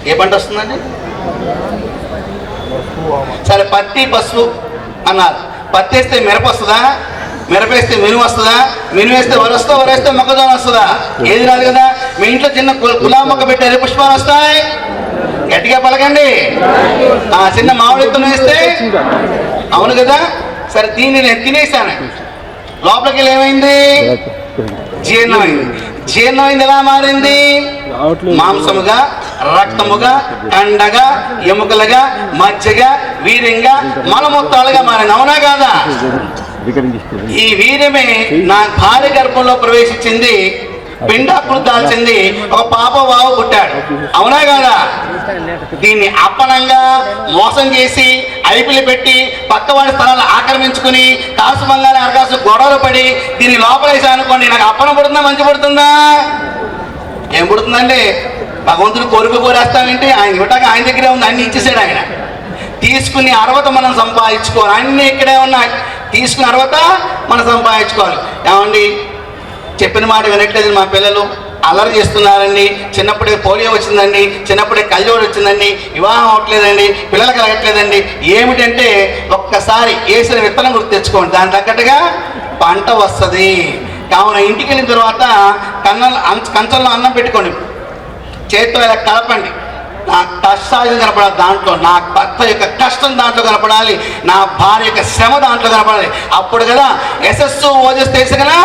ఏ పంట వస్తుందండి? సరే, పత్తి పసుపు అన్నారు. పత్తి వేస్తే మిరప వస్తుందా? మిరపేస్తే మినుము వస్తుందా? మినుము వేస్తే వరొస్తా, వరేస్తే మొక్కజొన్న వస్తుందా? ఏది రాదు కదా. మీ ఇంట్లో చిన్న గులాబీ మొక్క పెట్టారు, పుష్పాలు వస్తాయి? గట్టిగా పలకండి. చిన్న మామిడి విత్తనం వేస్తే అవును కదా. సరే, దీన్ని నేను తినేసాను. లోపలికి వెళ్ళి ఏమైంది? జీర్ణమైంది. జీర్ణమైంది ఎలా మారింది? మాంసముగా, రక్తముగా, కండగా, ఎముకలుగా, మజ్జగా, వీర్యంగా, మలమూత్రాలుగా మారింది. అవునా కాదా? ఈ వీర్యమే నా భార్య గర్భంలో ప్రవేశించింది, పిండాకులు దాల్చింది, ఒక పాప బావ పుట్టాడు. అవునా కాదా? దీన్ని అప్పనంగా మోసం చేసి ఐపిలు పెట్టి పక్కవాడి స్థలాలు ఆక్రమించుకుని కాసు బంగారు అరకాసు గొడవలు పడి దీన్ని లోపలేసా అనుకోండి, నాకు అప్పనం పుడుతుందా, మంచి పుడుతుందా? ఏం పుడుతుందండి? భగవంతుడు కోరేస్తామేంటి? ఆయన ఇవ్వటాక ఆయన దగ్గరే ఉంది, అన్ని ఇచ్చేసాడు ఆయన. తీసుకుని అర్హత మనం సంపాదించుకోవాలి. అన్నీ ఇక్కడే ఉన్నాయి. తీసుకుని అర్హత మనం సంపాదించుకోవాలి. ఏమండి, చెప్పిన మాట వినట్లేదు మా పిల్లలు, అల్లరి చేస్తున్నారండి, చిన్నప్పుడే పోలియో వచ్చిందండి, చిన్నప్పుడే కళ్ళజోడు వచ్చిందండి, వివాహం అవ్వట్లేదండి, పిల్లలు కలగట్లేదండి. ఏమిటంటే ఒక్కసారి వేసిన విత్తనం గుర్తు తెచ్చుకోండి, దాని తగ్గట్టుగా పంట వస్తుంది. కావున ఇంటికి వెళ్ళిన తర్వాత కంచంలో అన్నం పెట్టుకోండి, చేతితో ఇలా కలపండి. నా కష్టాలు కనపడాలి దాంట్లో, నా భర్త యొక్క కష్టం దాంట్లో కనపడాలి, నా భార్య యొక్క శ్రమ దాంట్లో కనపడాలి. అప్పుడు కదా యశస్సు ఓజస్సు తెలుసు కదా,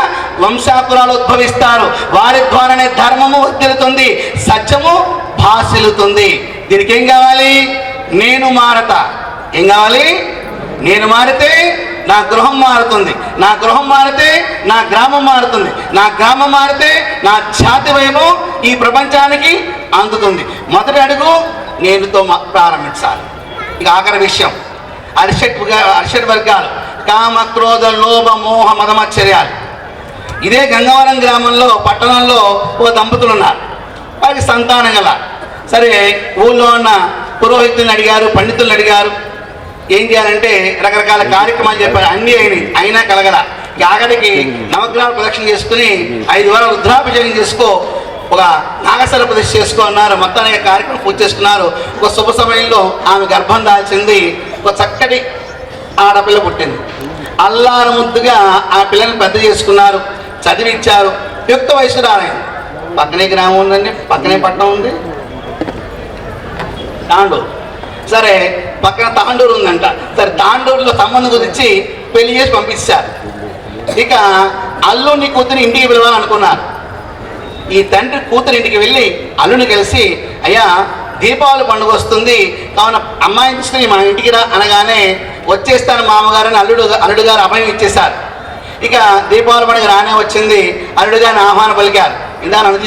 వంశాకురాలు ఉద్భవిస్తారు. వారి ద్వారానే ధర్మము వర్ధిల్లుతుంది, సత్యము భాసిల్లుతుంది. దీనికి ఏం కావాలి? నేను మారతా. ఏం కావాలి? నేను మారితే నా గృహం మారుతుంది, నా గృహం మారితే నా గ్రామం మారుతుంది, నా గ్రామం మారితే నా జాతి వైభవం ఈ ప్రపంచానికి అందుతుంది. మొదటి అడుగు నేనుతో ప్రారంభించాలి. ఇక ఆఖరి విషయం అరిషడ్ వర్గాలు, కామ క్రోధ లోభ మోహ మదమచ్చర్యాలు. ఇదే గంగవరం గ్రామంలో పట్టణంలో ఓ దంపతులు ఉన్నారు. వారికి సంతానం గల. సరే ఊళ్ళో ఉన్న పురోహితులను అడిగారు, పండితులను అడిగారు. ఏం చేయాలంటే రకరకాల కార్యక్రమాలు చెప్పారు, అన్నీ అయినా కలగల. ఆఖరికి నవగ్రహాల ప్రదక్షిణ చేసుకుని 5 వారాలు రుద్రాభిషేకం చేసుకో, ఒక నాగశర ప్రదక్షిణ చేసుకో అన్నారు. మొత్తానికి కార్యక్రమం పూర్తి చేసుకున్నారు. ఒక శుభ సమయంలో ఆమె గర్భం దాల్చింది. ఒక చక్కటి ఆడపిల్ల పుట్టింది. అల్లారు ముద్దుగా ఆ పిల్లల్ని పెద్ద చేసుకున్నారు, చదివిచ్చారు. యుక్త వయసు రాలేదు. పక్కనే గ్రామం ఉందండి, పక్కనే పట్టణం ఉంది, తాండూరు. సరే పక్కన తాండూరు ఉందంట. సరే తాండూరులో సంబంధం గురించి పెళ్లి చేసి పంపించారు. ఇక అల్లుని కూతురు ఇంటికి పిలవాలనుకున్నారు. ఈ తండ్రి కూతురు ఇంటికి వెళ్ళి అల్లుని కలిసి, అయ్యా దీపావళి పండుగ వస్తుంది కావున అమ్మాయిని తీసుకుని మా ఇంటికి రా అనగానే, వచ్చేస్తాను మామగారని అల్లుడు గారు అభయం ఇచ్చేశారు. ఇక దీపావళి పండుగ రానే వచ్చింది. అల్లుడు గారిని ఆహ్వాన పలికారు. ఇందా నన్ను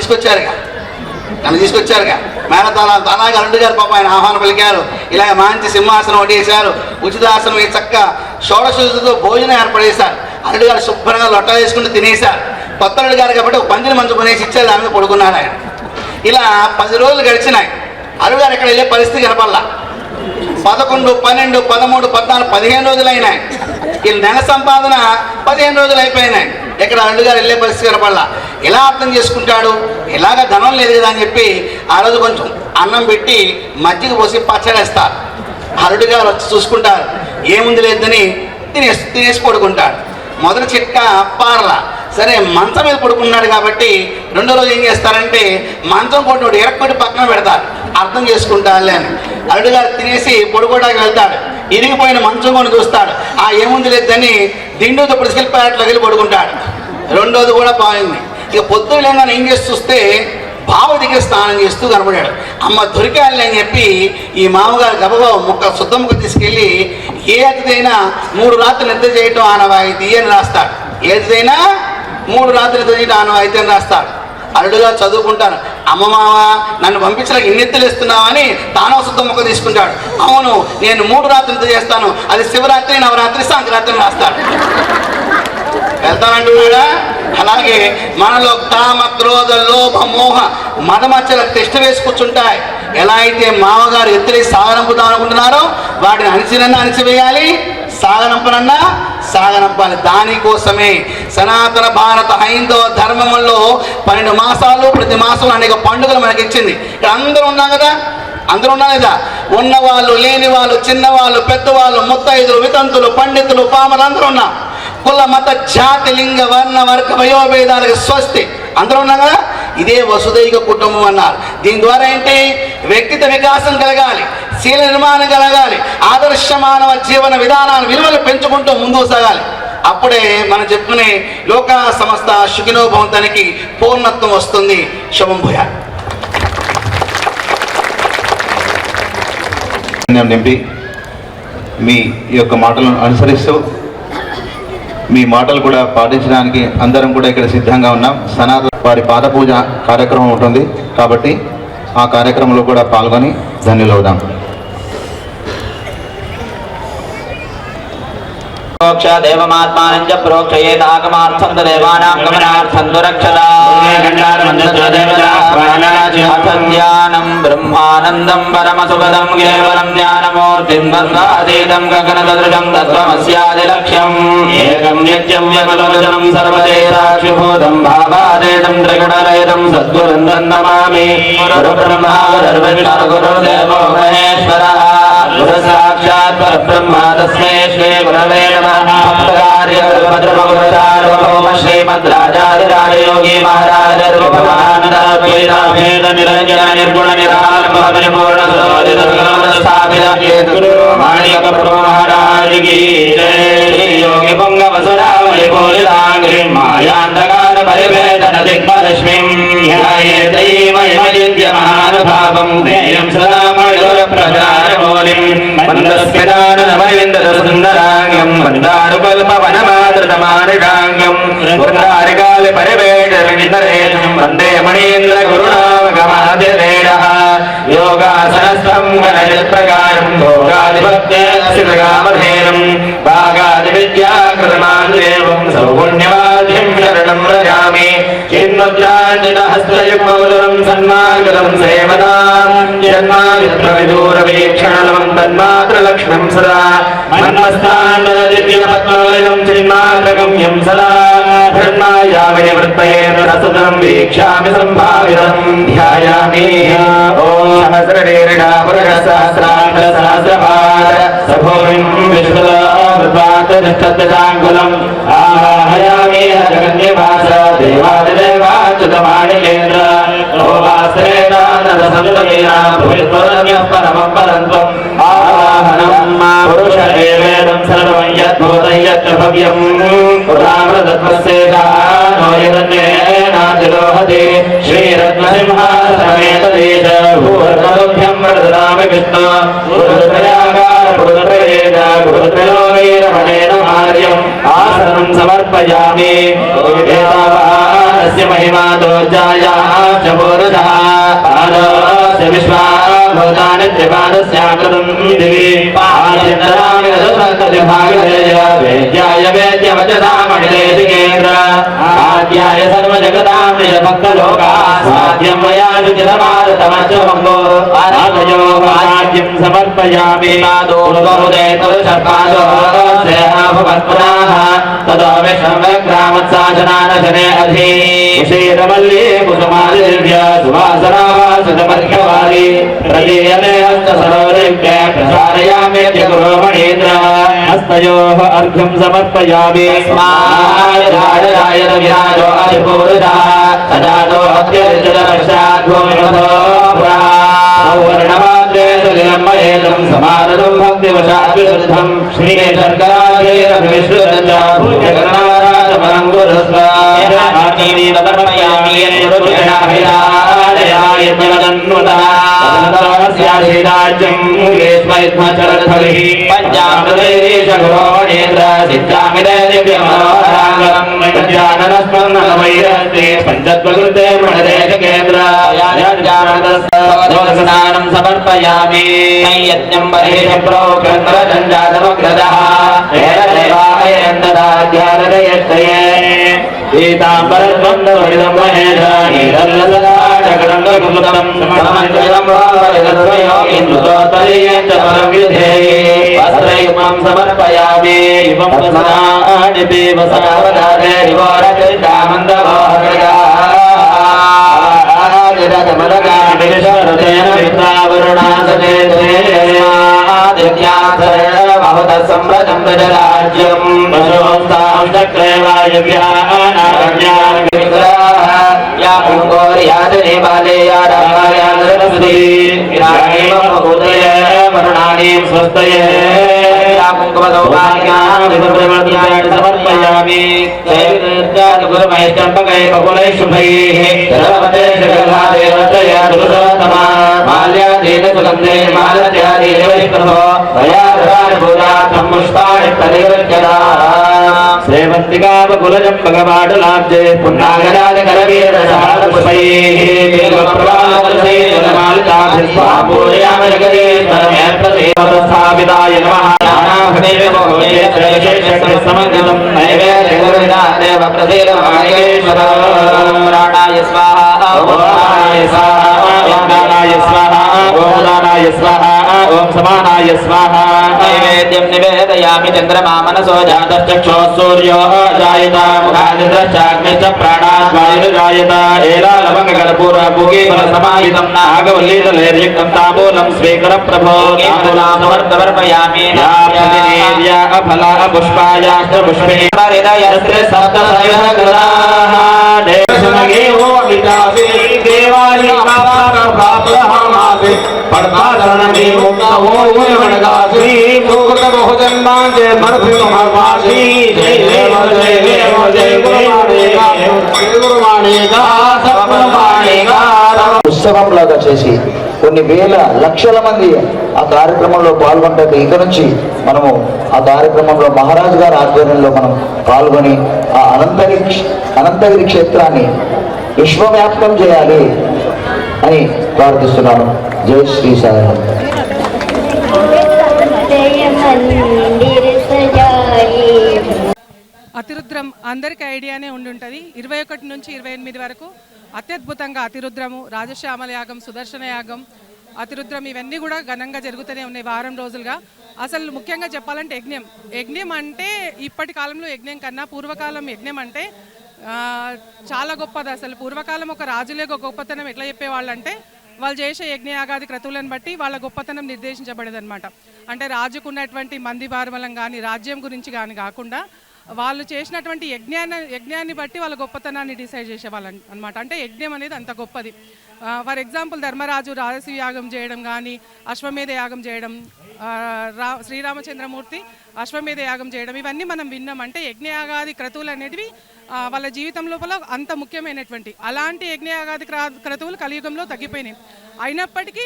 తీసుకొచ్చారుగా మేళతాళాలతో. అలాగే అల్లుడు గారు పాప ఆయన ఆహ్వాన పలికారు. ఇలాగ మంచి సింహాసనం వడ్డేశారు, ఉచితాసనం చక్క షోడశుద్ధితో భోజనం ఏర్పడేశారు. అల్లుడు గారు శుభ్రంగా లొట్ట వేసుకుంటూ తినేశారు. కొత్త అల్లుడు గారు కాబట్టి ఒక పందిరి మంచు కొనేసి ఇచ్చారు, దాని మీద పడుకున్నారు ఆయన. ఇలా 10 రోజులు గడిచినాయి. అల్లుడు గారు ఎక్కడ వెళ్ళే పరిస్థితి కనపడలా. 11, 12, 13, 14, 15 రోజులు అయినాయి. ఈ నెల సంపాదన 15 రోజులు అయిపోయినాయి. ఎక్కడ అల్లుడు గారు వెళ్ళే పరిస్థితి కనపడలా. ఎలా అర్థం చేసుకుంటాడు? ఎలాగ ధనం లేదు కదా అని చెప్పి ఆ రోజు కొంచెం అన్నం పెట్టి మజ్జిగ పోసి పచ్చడేస్తారు. అల్లుడు గారు వచ్చి చూసుకుంటారు, ఏముంది లేదని తినేసి పడుకుంటాడు. మొదటి చిట్కా పారలా. సరే మంచం మీద పడుకున్నాడు కాబట్టి రెండో రోజు ఏం చేస్తారంటే మంచం కొట్టినోడు ఎరక్కొట్టి పక్కన పెడతారు, అర్థం చేసుకుంటారులే అని. అల్లుడు గారు తినేసి పడుకోవడానికి వెళ్తాడు. ఇరిగిపోయిన మంచం కొని చూస్తాడు, ఏముంది లేదని దిండుతో పుడిసికెళ్ళి ప్యారెట్లోకి వెళ్ళి పడుకుంటాడు. రెండోది కూడా పోయింది. ఇక పొద్దున లేదని ఏం చేసి చూస్తే బావ దగ్గర స్నానం చేస్తూ కనబడాడు. అమ్మ దొరికాలి అని చెప్పి ఈ మామగారు గబగబా శుద్ధ ముక్క తీసుకెళ్ళి, ఏ అతిథైనా 3 రాత్రులు నిద్ర చేయటం ఆనవాయితీ అని రాస్తాడు. ఏదైనా 3 రాత్రులు నిద్ర చేయటం ఆనవాయితీ అని రాస్తాడు. అల్లుడుగా చదువుకుంటాను. అమ్మ మామ నన్ను పంపించడానికి ఇన్నెత్తులు ఇస్తున్నావని తానో శుద్ధ ముక్క తీసుకుంటాడు. అవును నేను 3 రాత్రులు నిద్ర చేస్తాను, అది శివరాత్రి, నవరాత్రి, సంక్రాంతి రాస్తాడు. వెళ్తానంటూ కూడా. అలాగే మనలో కామ క్రోధ లోభ మోహ మదమచ్చల తిష్ట వేసి కూర్చుంటాయి. ఎలా అయితే మామగారు ఎత్తులే సాగనంపుదాం అనుకుంటున్నారో వాటిని అణిచివేయాలి, సాగనంపాలి. దానికోసమే సనాతన భారత హైందవ ధర్మములో 12 మాసాలు, ప్రతి మాసం అనేక పండుగలు మనకి ఇచ్చింది. ఇక్కడ అందరూ ఉన్నాం కదా, అందరూ ఉన్నా లేదా? ఉన్నవాళ్ళు, లేని వాళ్ళు, చిన్నవాళ్ళు, పెద్దవాళ్ళు, ముత్తైదులు, వితంతులు, పండితులు, పామలు అందరూ ఉన్నాం. కుల మత జాతి లింగ వర్ణ వర్గ వయోభేదాలకు స్వస్తి అందరూ ఉన్నాం కదా. ఇదే వసుదైక కుటుంబం అన్నారు. దీని ద్వారా ఏంటి? వ్యక్తిత్వ వికాసం కలగాలి, శీల నిర్మాణం కలగాలి, ఆదర్శ మానవ జీవన విధానాలు విలువలు పెంచుకుంటూ ముందుకు సాగాలి. అప్పుడే మనం చెప్పుకునే లోక సమస్త సుఖినో భవంతానికి పూర్ణత్వం వస్తుంది. శుభం భూయాత్. నింపి మీ యొక్క మాటలను అనుసరిస్తూ మీ మాటలు కూడా పాటించడానికి అందరం కూడా ఇక్కడ సిద్ధంగా ఉన్నాం. సనాతన వారి పాద పూజ కార్యక్రమం ఉంటుంది కాబట్టి ఆ కార్యక్రమంలో కూడా పాల్గొని ధన్యులవుదాం. ప్రోక్ష దేవమాత్మానం చ ప్రోక్షయేతాగమార్థం దేవానాం గమనార్థం దురక్షదా అసంధ్యానం బ్రహ్మానందం పరమసుఖదం కేవలం జ్ఞానమూర్తిం వర్గాతీతం గగనసదృశం తత్వమస్యాది లక్ష్యం ఏకం నిత్యం విమలోచనం సర్వదేశాక్షిభూతం భావాదేశం త్రిగుణరహితం సద్గురుం నమామి గురుబ్రహ్మా గురుర్విష్ణుర్ గురుర్దేవో మహేశ్వరః साक्षात् परब्रह्म तस्मै श्री गुरवे नमः। भद्रकार्यकल्पद्रुमगुरुसार्वभौम श्रीमद्राजाधिराजयोगी महाराज रूपमानंद निरंजन निर्गुण निरालंब परिपूर्ण स्थापित माणिक प्रभु महाराज की जय। योगी पुंग वसुरामणि पूरितांग्री मायांधकार परिभेदन दिग्मरश्मिं ध्यायेदैवयमचिन्त्य महानुभावं ध्येयं सदा मयूरप्रचारमौलिं मन्दस्मिताननमविन्दसुन्दराङ्गं मन्दारुकल्पवनमादृतमानुषाङ्गं वृन्दारिकाले परिवेदनरेणं वन्दे मणीन्द्रगुरुनामकमादिरेणः। योगासनस्थं गणयत्प्रकारं भोगाधिपत्यसिद्धकामधेनुं भागादिविद्याकृतमान्देवं सौपुण्यवाद्यं शरणं व्रजामि। चिन्मुद्राञ्जितहस्तयुग्मौदरं सन्मार्गदं सेवतां जन्मादिप्रविदूरवीक्षणं तन्मात्रलक्ष्मं सदा मन्मस्तान्वदिव्यपद्मवलिनं चिन्मात्रगम्यं सदा धर्मायामि निवृत्तयेन रसदं वीक्षामि सम्भावितं ध्यायामि। ॐ सहस्रशीर्षा पुरुषसहस्राक्षसहस्रपाद सभूमिं विश्वदाङ्गुलम् आवाहयामि जगन्निवास देवादिदेवाच्युतमानिकेन्द्र लोभाश्रेण नरसंतमेन भूमित्वरण्यः परमं परन्त्वम् आवाहनं पुरुष एवेदं सर्वं यद्भूतं यच्च भव्यं पुरामृतत्वस्येषानो यदन्येनातिलोहते श्रीरत्नसिंहासनमेतदेश भूर्मदुभ्यं वरददामि विष्णु गुरुत्रयाकार गुरुत्रयेन गुरुत्रयोगैरमणेन आर्यम् आसनं समर्पयामि। एतावानस्य महिमा दोर्जायाः च पुरुषः पादस्य विश्वाभूतानि त्रिपादस्याकृतं दिवि पाद्यन्तराणि दशसन्ततिभागधेय वेद्याय वेद्यवचसामणिदेशिकेन्द्र आद्याय सर्वजगतां निजभक्तलोकाः साध्यं मया शुचितमारुतमच्चमङ्गो अनाथयो आद्यं समर्पयामि। ततो विश्वग्रामत्साजनानशने अधि श्रीरमल्ली कुसुमादिव्य सुवासनावासुतमर्घ्यवारी प्रदीयते हस्तसरोरिभ्य प्रसारयामि गुरो मणीन्द्र हस्तयोः अर्घ्यं समर्पयामि। विराजो अधिपूरुषः सजातो अत्यर्जितपश्चाद्भूमिमतो वर्णमाद्रेशलिलम्बयेदं समादं भक्तिवशात् विशुद्धं श्रीशर्कराधीरभिविश्रुतं भूजगन्नाथपरं गुरुस्व राज्यं ग्रीष्मयुग्मचरद्भविः पञ्चामृतैरीशगुरोमणीन्द्र सिद्धामिदे दिव्यमनोहराङ्गं पञ्चाननस्मरणमैरस्ते पञ्चत्वकृते मणदेशकेन्द्र स्नानं समर्पयामि। यज्ञं बहिः प्रोक्षन्द्रजञ्जातमग्रजः हेरदेवायन्ददाध्यारदयष्टये पीताम्बरद्वन्द्वविदं महेश नीरल्लसदाचकरङ्गकुमुदं समञ्जलं वावरिदत्वयोगिन्दुतोत्तरीयं च परं विधेये वस्त्रयुग्मं समर्पयामि। युवं वसनानि पीवसावधाने रिवोरचिन्तामन्दवोहृगा कमलकामिनिशरतेन विद्रावरुणासदेशेयादित्याधरेण सम्प्रजं व्रजराज्यं पशोस्तां चक्रे वायुव्यानारण्यार्विग्रहः या पुङ्गोर्यादिने बाले या रामायादरस्ति विराणीममुदये वरुणानीं स्वस्तये या पुङ्गवदौभाग्यां विप्रवर्त्यानि समर्पयामि। गुरुमैश्चम्पकै बकुलैः शुभैः सर्वते शगलादेवतया दुरुसोत्तमा माल्यादीन सुगन्धे मालत्यादीन वैष्णवो भयाधरानुभूतार्थं पुष्पाणि परिवृत्यता श्रीवन्तिका बकुलजं भगवाडलाब्जे पुण्णागरादिकरवीरसहारपुष्पैः दीर्घप्रवाहवलसेनमालिकाभिस्वापूजयामि जगदीश्वरमेत्प्रसेवतस्थापिताय नमः। समग्रं नैवेद्यगुरुनाथदेव प्रसीदमाणिकेश्वर प्राणाय स्वाहा ओम प्राणाय स्वाहा ओम दानाय स्वाहा ओम दानाय स्वाहा ఓం సమానాయ స్వాహ నైవేద్యం నివేదయామి చంద్రమా మనసో జాతశ్చక్షుః సూర్యో జాయత ముఖాదిశ్చాగ్నిశ్చ ప్రాణాద్వాయుర్జాయత ఏలాలవంగ కర్పూర భూగి ఫల సమాహితం నాగవల్లీతలేర్యుక్తం తాంబూలం స్వీకర ప్రభో సమర్థవర్పయామి యా ఫల పుష్పాయాస్త్ర పుష్పే హృదయస్త్ర సప్తశైవ గ్రహాః దేశమగే ఓ విదాసి దేవాలి పాపహామాసి పర్తాదరణమే ముక్తవో వనగాసి ముక్త బహుజన్మాంజే మర్ధి మహావాసి జయ దేవ జయ దేవ జయ గురువాణేగా సప్తమాణేగా ఉత్సవంలాగా చేసి కొన్ని వేల లక్షల మంది ఆ కార్యక్రమంలో పాల్గొంటారు. ఇక నుంచి మనము ఆ కార్యక్రమంలో మహారాజు గారి ఆధ్వర్యంలో మనం పాల్గొని ఆ అనంతగిరి క్షేత్రాన్ని విశ్వవ్యాప్తం చేయాలి అని ప్రార్థిస్తున్నాను. జై శ్రీ సాయిరామ్. అతిరుద్రం అందరికీ ఐడియానే ఉండుంటుంది. 21 నుంచి 28 వరకు అత్యద్భుతంగా అతిరుద్రము, రాజశ్యామల యాగం, సుదర్శన యాగం, అతిరుద్రం ఇవన్నీ కూడా ఘనంగా జరుగుతూనే ఉన్నాయి వారం రోజులుగా. అసలు ముఖ్యంగా చెప్పాలంటే యజ్ఞం అంటే ఇప్పటి కాలంలో యజ్ఞం కన్నా పూర్వకాలం యజ్ఞం అంటే చాలా గొప్పది. అసలు పూర్వకాలం ఒక రాజులే గొప్పతనం ఎట్లా చెప్పేవాళ్ళు అంటే వాళ్ళు చేసే యజ్ఞయాగాది క్రతువులను బట్టి వాళ్ళ గొప్పతనం నిర్దేశించబడేదన్నమాట. అంటే రాజుకున్నటువంటి మంది బార్బలం కానీ రాజ్యం గురించి కానీ కాకుండా వాళ్ళు చేసినటువంటి యజ్ఞాన్ని బట్టి వాళ్ళ గొప్పతనాన్ని డిసైడ్ చేసేవాళ్ళు అనమాట. అంటే యజ్ఞం అనేది అంత గొప్పది. ఫర్ ఎగ్జాంపుల్ ధర్మరాజు రాజసీ యాగం చేయడం కానీ, అశ్వమేధ యాగం చేయడం, శ్రీరామచంద్రమూర్తి అశ్వమేధ యాగం చేయడం, ఇవన్నీ మనం విన్నాం. అంటే యజ్ఞయాగాది క్రతువులు అనేటివి వాళ్ళ జీవితం లోపల అంత ముఖ్యమైనటువంటి అలాంటి యజ్ఞయాగాది క్రతువులు కలియుగంలో తగ్గిపోయినాయి. అయినప్పటికీ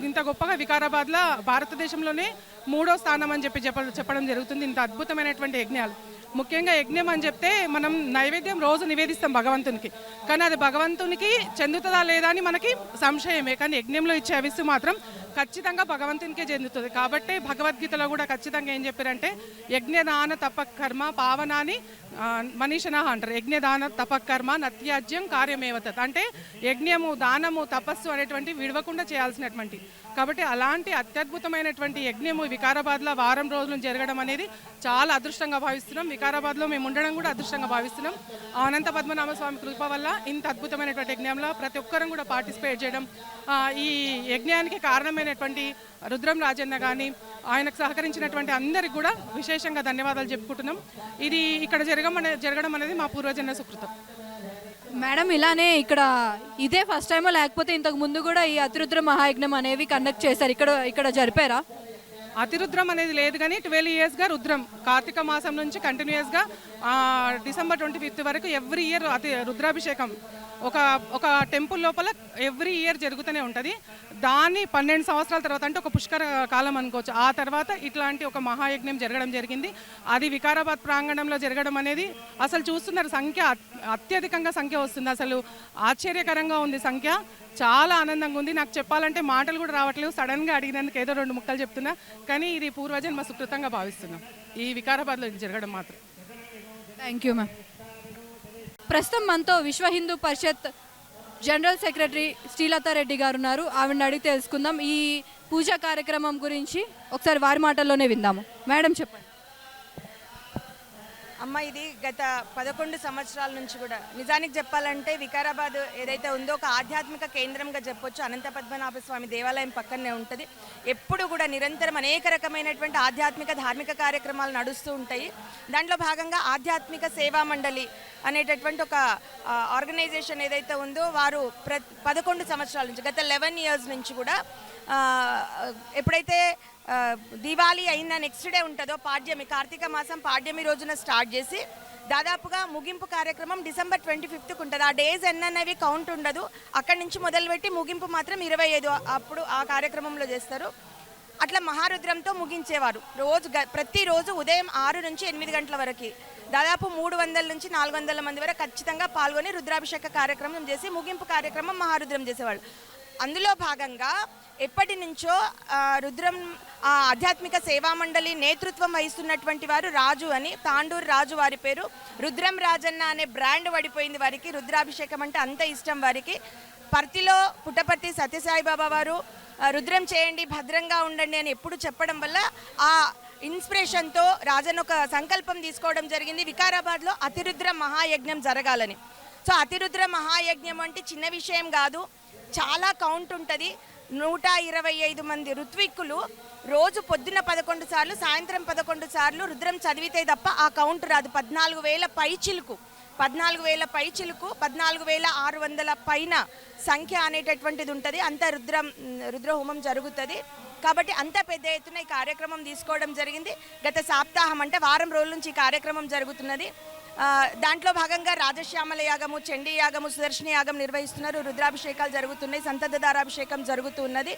ఇంత గొప్పగా వికారాబాద్లో భారతదేశంలోనే 3వ స్థానం అని చెప్పడం జరుగుతుంది. ఇంత అద్భుతమైనటువంటి యజ్ఞాలు. ముఖ్యంగా యజ్ఞం అని చెప్తే మనం నైవేద్యం రోజు నివేదిస్తాం భగవంతునికి, కానీ అది భగవంతునికి చెందుతుందా లేదా అని మనకి సంశయమే. కానీ యజ్ఞంలో ఇచ్చే అవిస్సు మాత్రం ఖచ్చితంగా భగవంతునికే చెందుతుంది. కాబట్టి భగవద్గీతలో కూడా ఖచ్చితంగా ఏం చెప్పారంటే యజ్ఞదాన తపకర్మ పావనాని మనీషణ అంటారు. యజ్ఞదాన తపకర్మ నత్యాజ్యం కార్యమేవతత్. అంటే యజ్ఞము, దానము, తపస్సు అనేటువంటి విడవకుండా చేయాల్సినటువంటి. కాబట్టి అలాంటి అత్యద్భుతమైనటువంటి యజ్ఞము వికారాబాద్లో వారం రోజులు జరగడం అనేది చాలా అదృష్టంగా భావిస్తున్నాం. వికారాబాద్లో మేము ఉండడం కూడా అదృష్టంగా భావిస్తున్నాం. అనంత పద్మనాభ స్వామి కృప వల్ల ఇంత అద్భుతమైనటువంటి యజ్ఞంలో ప్రతి ఒక్కరం కూడా పార్టిసిపేట్ చేయడం, ఈ యజ్ఞానికి కారణమైనటువంటి రుద్రం రాజన్న కానీ ఆయనకు సహకరించినటువంటి అందరికి కూడా విశేషంగా ధన్యవాదాలు చెప్పుకుంటున్నాం. ఇది ఇక్కడ జరగడం అనేది మా పూర్వజన్మ సుకృతం. మేడం, ఇలానే ఇక్కడ ఇదే ఫస్ట్ టైమో లేకపోతే ఇంతకు ముందు కూడా ఈ అతిరుద్ర మహాయజ్ఞం అనేవి కండక్ట్ చేశారు, ఇక్కడ జరిపారా? అతిరుద్రం అనేది లేదు, కానీ 12 yearsగా రుద్రం కార్తీక మాసం నుంచి కంటిన్యూస్గా December 25th వరకు ఎవ్రీ ఇయర్ రుద్రాభిషేకం ఒక టెంపుల్ లోపల ఎవ్రీ ఇయర్ జరుగుతూనే ఉంటుంది. దాన్ని 12 సంవత్సరాల తర్వాత, అంటే ఒక పుష్కర కాలం అనుకోవచ్చు, ఆ తర్వాత ఇట్లాంటి ఒక మహాయజ్ఞం జరగడం జరిగింది. అది వికారాబాద్ ప్రాంగణంలో జరగడం అనేది అసలు చూస్తున్నారు సంఖ్య అత్యధికంగా సంఖ్య వస్తుంది. అసలు ఆశ్చర్యకరంగా ఉంది సంఖ్య, చాలా ఆనందంగా ఉంది. నాకు చెప్పాలంటే మాటలు కూడా రావట్లేవు. సడన్గా అడిగినందుకు ఏదో 2 ముక్కలు చెప్తున్నా, కానీ ఇది పూర్వజన్మ సుకృతంగా భావిస్తున్నాం ఈ వికారాబాద్లో ఇది జరగడం మాత్రం. Thank you ma'am. ప్రస్తుతం మనతో విశ్వ హిందూ పరిషత్ జనరల్ సెక్రటరీ శ్రీలతారెడ్డి గారు ఉన్నారు. ఆవిడని అడిగి తెలుసుకుందాం ఈ పూజా కార్యక్రమం గురించి. ఒకసారి వారి మాటల్లోనే విందాము. మేడం చెప్పండి. అమ్మ, ఇది గత 11 సంవత్సరాల నుంచి కూడా నిజానికి చెప్పాలంటే వికారాబాద్ ఏదైతే ఉందో ఒక ఆధ్యాత్మిక కేంద్రంగా చెప్పొచ్చు. అనంత పద్మనాభ స్వామి దేవాలయం పక్కనే ఉంటుంది. ఎప్పుడు కూడా నిరంతరం అనేక రకమైనటువంటి ఆధ్యాత్మిక ధార్మిక కార్యక్రమాలు నడుస్తూ ఉంటాయి. దాంట్లో భాగంగా ఆధ్యాత్మిక సేవా మండలి అనేటటువంటి ఒక ఆర్గనైజేషన్ ఏదైతే ఉందో వారు 11 సంవత్సరాల నుంచి గత 11 years నుంచి కూడా ఎప్పుడైతే దివాళీ అయిన నెక్స్ట్ డే ఉంటుందో పాడ్యమి, కార్తీక మాసం పాడ్యమి రోజున స్టార్ట్ చేసి దాదాపుగా ముగింపు కార్యక్రమం December 25th ఉంటుంది. ఆ డేస్ ఎన్ననేవి కౌంట్ ఉండదు. అక్కడి నుంచి మొదలుపెట్టి ముగింపు మాత్రం 25 అప్పుడు ఆ కార్యక్రమంలో చేస్తారు. అట్లా మహారుద్రంతో ముగించేవారు. ప్రతిరోజు ఉదయం 6 నుంచి 8 గంటల వరకు దాదాపు 300 నుంచి 400 మంది వరకు ఖచ్చితంగా పాల్గొని రుద్రాభిషేక కార్యక్రమం చేసి ముగింపు కార్యక్రమం మహారుద్రం చేసేవాళ్ళు. అందులో భాగంగా ఎప్పటి నుంచో రుద్రం ఆధ్యాత్మిక సేవా మండలి నేతృత్వం వహిస్తున్నటువంటి వారు రాజు అని, తాండూరు రాజు వారి పేరు. రుద్రం రాజన్న అనే బ్రాండ్ పడిపోయింది వారికి. రుద్రాభిషేకం అంటే అంత ఇష్టం వారికి. పర్తిలో పుట్టపర్తి సత్యసాయిబాబా వారు, రుద్రం చేయండి, భద్రంగా ఉండండి అని ఎప్పుడు చెప్పడం వల్ల ఆ ఇన్స్పిరేషన్తో రాజన్ ఒక సంకల్పం తీసుకోవడం జరిగింది, వికారాబాద్లో అతిరుద్ర మహాయజ్ఞం జరగాలని. సో అతిరుద్ర మహాయజ్ఞం అంటే చిన్న విషయం కాదు, చాలా కౌంట్ ఉంటుంది. 125 మంది ఋత్విక్కులు రోజు పొద్దున్న 11 సార్లు, సాయంత్రం 11 సార్లు రుద్రం చదివితే తప్ప ఆ కౌంట్ రాదు. 14,000 పైచిలుకు 14,600 పైన సంఖ్య అనేటటువంటిది ఉంటుంది. అంత రుద్రహోమం జరుగుతుంది. కాబట్టి అంత పెద్ద ఎత్తున ఈ కార్యక్రమం తీసుకోవడం జరిగింది. గత సప్తాహం అంటే వారం రోజుల నుంచి ఈ కార్యక్రమం జరుగుతున్నది. దాంట్లో భాగంగా రాజశ్యామల యాగము, చండీ యాగము, సుదర్శని యాగం నిర్వహిస్తున్నారు. రుద్రాభిషేకాలు జరుగుతున్నాయి, సంతతధారాభిషేకం జరుగుతున్నది.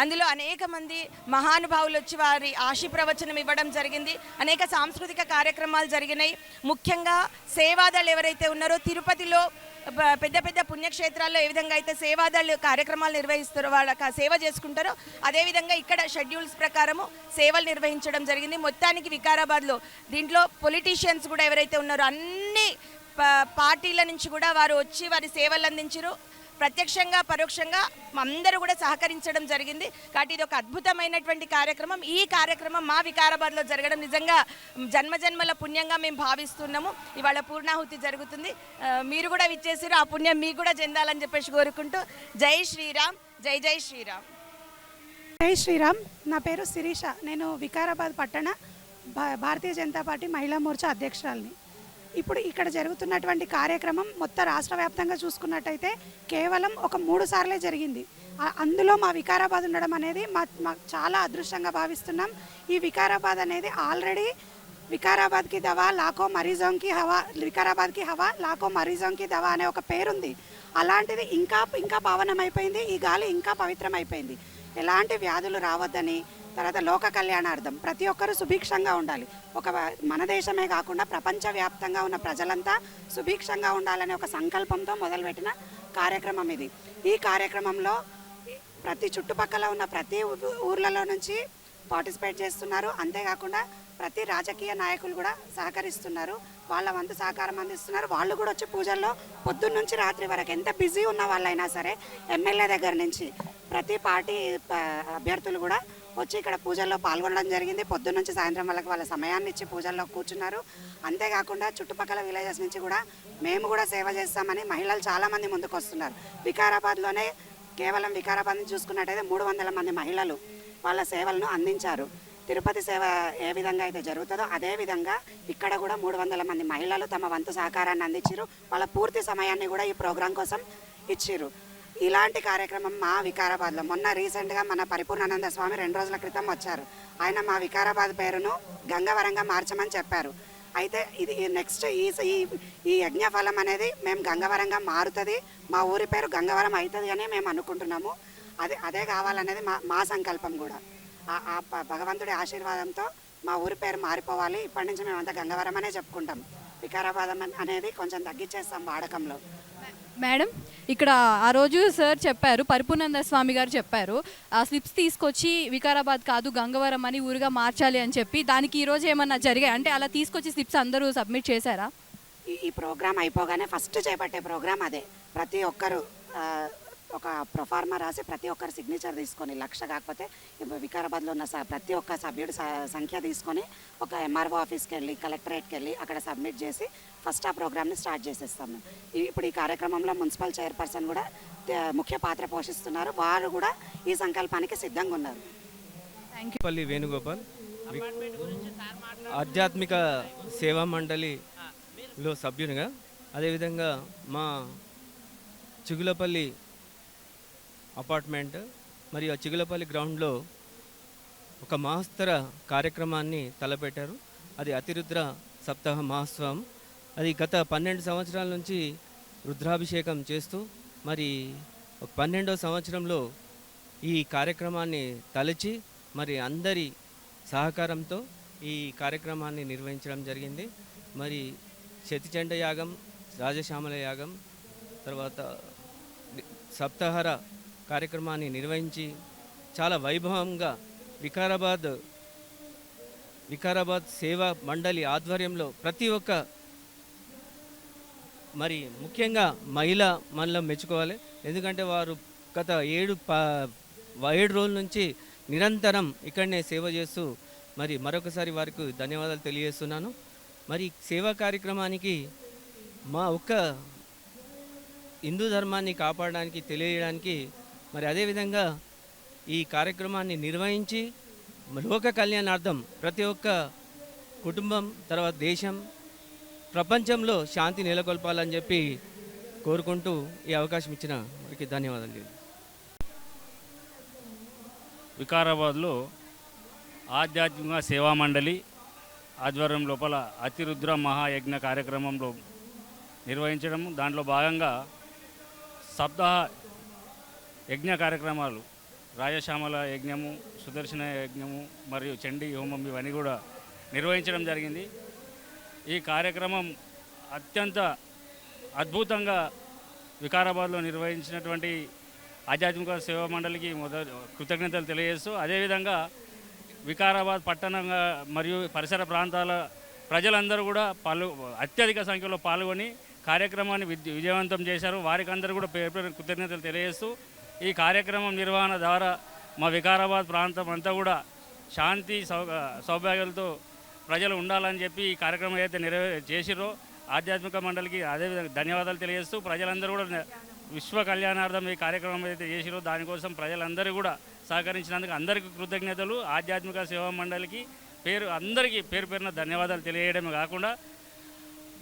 అందులో అనేక మంది మహానుభావులు వచ్చి వారి ఆశీప్రవచనం ఇవ్వడం జరిగింది. అనేక సాంస్కృతిక కార్యక్రమాలు జరిగినాయి. ముఖ్యంగా సేవాదళ్ళు ఎవరైతే ఉన్నారో తిరుపతిలో పెద్ద పెద్ద పుణ్యక్షేత్రాల్లో ఏ విధంగా అయితే సేవాదళ్ళు కార్యక్రమాలు నిర్వహిస్తారో, వాళ్ళ సేవ చేసుకుంటారో, అదేవిధంగా ఇక్కడ షెడ్యూల్స్ ప్రకారము సేవలు నిర్వహించడం జరిగింది. మొత్తానికి వికారాబాద్లో దీంట్లో పొలిటీషియన్స్ కూడా ఎవరైతే ఉన్నారో అన్ని పార్టీల నుంచి కూడా వారు వచ్చి వారి సేవలు అందించారు. ప్రత్యక్షంగా పరోక్షంగా అందరూ కూడా సహకరించడం జరిగింది. కాబట్టి ఇది ఒక అద్భుతమైనటువంటి కార్యక్రమం. ఈ కార్యక్రమం మా వికారాబాద్లో జరగడం నిజంగా జన్మజన్మల పుణ్యంగా మేము భావిస్తున్నాము. ఇవాళ పూర్ణాహుతి జరుగుతుంది, మీరు కూడా విచ్చేసారు, ఆ పుణ్యం మీకు కూడా చెందాలని చెప్పేసి కోరుకుంటూ జై శ్రీరామ్, జై జై శ్రీరామ్. జై శ్రీరామ్. నా పేరు శిరీష. నేను వికారాబాద్ పట్టణ భారతీయ జనతా పార్టీ మహిళా మోర్చా అధ్యక్షురాలిని. ఇప్పుడు ఇక్కడ జరుగుతున్నటువంటి కార్యక్రమం మొత్తం రాష్ట్ర వ్యాప్తంగా చూసుకున్నట్టయితే కేవలం ఒక 3 సార్లే జరిగింది. అందులో మా వికారాబాద్ ఉండడం అనేది మాకు చాలా అదృష్టంగా భావిస్తున్నాం. ఈ వికారాబాద్ అనేది ఆల్రెడీ వికారాబాద్కి దవా లాఖో మరీజోంకి హవా, వికారాబాద్కి హవా లాఖో మరీజోంకి దవా అనే ఒక పేరుంది. అలాంటిది ఇంకా పావనమైపోయింది, ఈ గాలి ఇంకా పవిత్రమైపోయింది. ఎలాంటి వ్యాధులు రావద్దని, తర్వాత లోక కళ్యాణార్థం ప్రతి ఒక్కరూ సుభిక్షంగా ఉండాలి. మన దేశమే కాకుండా ప్రపంచవ్యాప్తంగా ఉన్న ప్రజలంతా సుభిక్షంగా ఉండాలనే ఒక సంకల్పంతో మొదలుపెట్టిన కార్యక్రమం ఇది. ఈ కార్యక్రమంలో ప్రతి చుట్టుపక్కల ఉన్న ప్రతి ఊర్లలో నుంచి పార్టిసిపేట్ చేస్తున్నారు. అంతేకాకుండా ప్రతి రాజకీయ నాయకులు కూడా సహకరిస్తున్నారు, వాళ్ళ వంతు సహకారం అందిస్తున్నారు. వాళ్ళు కూడా వచ్చి పూజల్లో పొద్దున్న నుంచి రాత్రి వరకు ఎంత బిజీ ఉన్న వాళ్ళైనా సరే, ఎమ్మెల్యే దగ్గర నుంచి ప్రతి పార్టీ అభ్యర్థులు కూడా వచ్చి ఇక్కడ పూజల్లో పాల్గొనడం జరిగింది. పొద్దున్న నుంచి సాయంత్రం వాళ్ళ సమయాన్ని ఇచ్చి పూజల్లో కూర్చున్నారు. అంతేకాకుండా చుట్టుపక్కల విలేజెస్ నుంచి కూడా మేము కూడా సేవ చేస్తామని మహిళలు చాలామంది ముందుకు వస్తున్నారు. వికారాబాద్లోనే కేవలం వికారాబాద్ నుంచి చూసుకున్నట్టయితే 300 మంది మహిళలు వాళ్ళ సేవలను అందించారు. తిరుపతి సేవ ఏ విధంగా అయితే జరుగుతుందో అదేవిధంగా ఇక్కడ కూడా 300 మంది మహిళలు తమ వంతు సహకారాన్ని అందించారు. వాళ్ళ పూర్తి సమయాన్ని కూడా ఈ ప్రోగ్రాం కోసం ఇచ్చిర్రు. ఇలాంటి కార్యక్రమం మా వికారాబాద్లో మొన్న రీసెంట్గా మన పరిపూర్ణానంద స్వామి 2 రోజుల క్రితం వచ్చారు. ఆయన మా వికారాబాద్ పేరును గంగవరంగా మార్చమని చెప్పారు. అయితే ఇది నెక్స్ట్ ఈ యజ్ఞఫలం అనేది మేము గంగవరంగా మారుతుంది, మా ఊరి పేరు గంగవరం అవుతుంది అని మేము అనుకుంటున్నాము. అదే కావాలనేది మా సంకల్పం కూడా. ఆ భగవంతుడి ఆశీర్వాదంతో మా ఊరి పేరు మారిపోవాలి. ఇప్పటి నుంచి మేమంతా గంగవరం అనే చెప్పుకుంటాం. వికారాబాద్ అనేది కొంచెం తగ్గించేస్తాం వాడకంలో. మేడం, ఇక్కడ ఆ రోజు సార్ చెప్పారు, పరిపూర్ణానంద స్వామి గారు చెప్పారు, ఆ స్లిప్స్ తీసుకొచ్చి వికారాబాద్ కాదు గంగవరం అని ఊరుగా మార్చాలి అని చెప్పి. దానికి ఈరోజు ఏమన్నా జరిగాయి అంటే అలా తీసుకొచ్చి స్లిప్స్ అందరూ సబ్మిట్ చేశారా? ఈ ప్రోగ్రాం అయిపోగానే ఫస్ట్ చేపట్టే ప్రోగ్రాం అదే. ప్రతి ఒక్కరు ఒక ప్రొఫార్మా రాసి ప్రతి ఒక్కరు సిగ్నేచర్ తీసుకొని, 1,00,000 కాకపోతే వికారాబాద్లో ఉన్న ప్రతి ఒక్క సభ్యుడి సంఖ్య తీసుకొని ఒక ఎంఆర్ఓ ఆఫీస్కి వెళ్ళి, కలెక్టరేట్కి వెళ్ళి అక్కడ సబ్మిట్ చేసి ఫస్ట్ ఆ ప్రోగ్రామ్ని స్టార్ట్ చేసేస్తాము. ఇప్పుడు ఈ కార్యక్రమంలో మున్సిపల్ చైర్పర్సన్ కూడా ముఖ్య పాత్ర పోషిస్తున్నారు. వారు కూడా ఈ సంకల్పానికి సిద్ధంగా ఉన్నారు. పల్లి వేణుగోపాల్, ఆధ్యాత్మిక సేవా మండలిలో సభ్యునిగా, అదేవిధంగా మా చిగులపల్లి అపార్ట్మెంట్ మరియు చిగులపల్లి గ్రౌండ్లో ఒక మహస్తర కార్యక్రమాన్ని తలపెట్టారు. అది అతిరుద్ర సప్తాహ మహోత్సవం. అది గత 12 సంవత్సరాల నుంచి రుద్రాభిషేకం చేస్తూ మరి 12వ సంవత్సరంలో ఈ కార్యక్రమాన్ని తలచి మరి అందరి సహకారంతో ఈ కార్యక్రమాన్ని నిర్వహించడం జరిగింది. మరి శతిచండ యాగం, రాజశ్యామల యాగం, తర్వాత సప్తాహార కార్యక్రమాన్ని నిర్వహించి చాలా వైభవంగా వికారాబాద్ సేవా మండలి ఆధ్వర్యంలో ప్రతి ఒక్క మరి ముఖ్యంగా మహిళ మనలో మెచ్చుకోవాలి. ఎందుకంటే వారు గత 7 రోజుల నుంచి నిరంతరం ఇక్కడనే సేవ చేస్తూ మరి మరొకసారి వారికి ధన్యవాదాలు తెలియజేస్తున్నాను. మరి సేవా కార్యక్రమానికి మా ఒక్క హిందూ ధర్మాన్ని కాపాడడానికి తెలియజేయడానికి మరి అదేవిధంగా ఈ కార్యక్రమాన్ని నిర్వహించి లోక కళ్యాణార్థం ప్రతి ఒక్క కుటుంబం తర్వాత దేశం ప్రపంచంలో శాంతి నెలకొల్పాలని చెప్పి కోరుకుంటూ ఈ అవకాశం ఇచ్చిన వారికి ధన్యవాదాలు. వికారాబాద్లో ఆధ్యాత్మిక సేవా మండలి ఆధ్వర్యం లోపల అతిరుద్ర మహాయజ్ఞ కార్యక్రమంలో నిర్వహించడం, దాంట్లో భాగంగా సప్తాహ యజ్ఞ కార్యక్రమాలు రాజశ్యామల యజ్ఞము, సుదర్శన యజ్ఞము మరియు చండీ హోమం ఇవన్నీ కూడా నిర్వహించడం జరిగింది. ఈ కార్యక్రమం అత్యంత అద్భుతంగా వికారాబాద్లో నిర్వహించినటువంటి ఆధ్యాత్మిక సేవా మండలికి కృతజ్ఞతలు తెలియజేస్తూ, అదేవిధంగా వికారాబాద్ పట్టణంగా మరియు పరిసర ప్రాంతాల ప్రజలందరూ కూడా అత్యధిక సంఖ్యలో పాల్గొని కార్యక్రమాన్ని విజయవంతం చేశారు. వారికి అందరూ కూడా పేరు పేరు కృతజ్ఞతలు తెలియజేస్తూ, ఈ కార్యక్రమం నిర్వహణ ద్వారా మా వికారాబాద్ ప్రాంతం అంతా కూడా శాంతి సౌభాగ్యాలతో ప్రజలు ఉండాలని చెప్పి ఈ కార్యక్రమం ఏదైతే చేసిరో ఆధ్యాత్మిక మండలికి అదేవిధంగా ధన్యవాదాలు తెలియజేస్తూ, ప్రజలందరూ కూడా విశ్వ కళ్యాణార్థం ఈ కార్యక్రమం ఏదైతే చేసిరో దానికోసం ప్రజలందరూ కూడా సహకరించినందుకు అందరికీ కృతజ్ఞతలు. ఆధ్యాత్మిక సేవా మండలికి అందరికీ పేరు పేరున ధన్యవాదాలు తెలియజేయడమే కాకుండా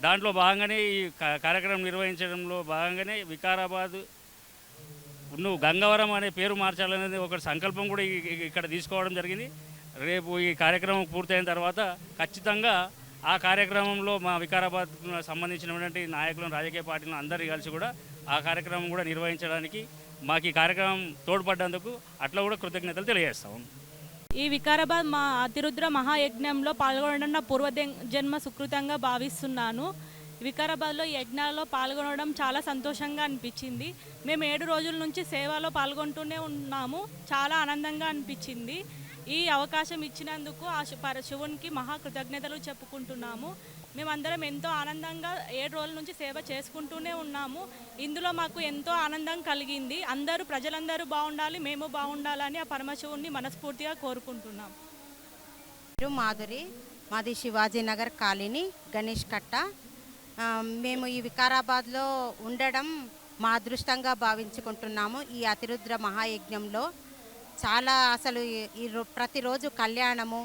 దాంట్లో భాగంగానే ఈ కార్యక్రమం నిర్వహించడంలో భాగంగానే వికారాబాద్ గంగవరం అనే పేరు మార్చాలనేది ఒక సంకల్పం కూడా ఇక్కడ తీసుకోవడం జరిగింది. రేపు ఈ కార్యక్రమం పూర్తయిన తర్వాత ఖచ్చితంగా ఆ కార్యక్రమంలో మా వికారాబాద్ సంబంధించినటువంటి నాయకులను, రాజకీయ పార్టీలను అందరూ కలిసి కూడా ఆ కార్యక్రమం కూడా నిర్వహించడానికి మాకు ఈ కార్యక్రమం తోడ్పడ్డందుకు అట్లా కూడా కృతజ్ఞతలు తెలియజేస్తాం. ఈ వికారాబాద్ మా అతిరుద్ర మహాయజ్ఞంలో పాల్గొనడం నా పూర్వజన్మ సుకృతంగా భావిస్తున్నాను. వికారాబాద్లో యజ్ఞాలలో పాల్గొనడం చాలా సంతోషంగా అనిపించింది. మేము 7 రోజుల నుంచి సేవలో పాల్గొంటూనే ఉన్నాము. చాలా ఆనందంగా అనిపించింది. ఈ అవకాశం ఇచ్చినందుకు ఆ శివునికి మహా కృతజ్ఞతలు చెప్పుకుంటున్నాము. మేమందరం ఎంతో ఆనందంగా 7 రోజుల నుంచి సేవ చేసుకుంటూనే ఉన్నాము. ఇందులో మాకు ఎంతో ఆనందం కలిగింది. ప్రజలందరూ బాగుండాలి, మేము బాగుండాలని ఆ పరమశివుణ్ణి మనస్ఫూర్తిగా కోరుకుంటున్నాం. మాధురి, మాది శివాజీనగర్ కాలనీ, గణేష్ కట్ట. మేము ఈ వికారాబాద్లో ఉండడం మా అదృష్టంగా భావించుకుంటున్నాము. ఈ అతిరుద్ర మహాయజ్ఞంలో చాలా అసలు ప్రతిరోజు కళ్యాణము,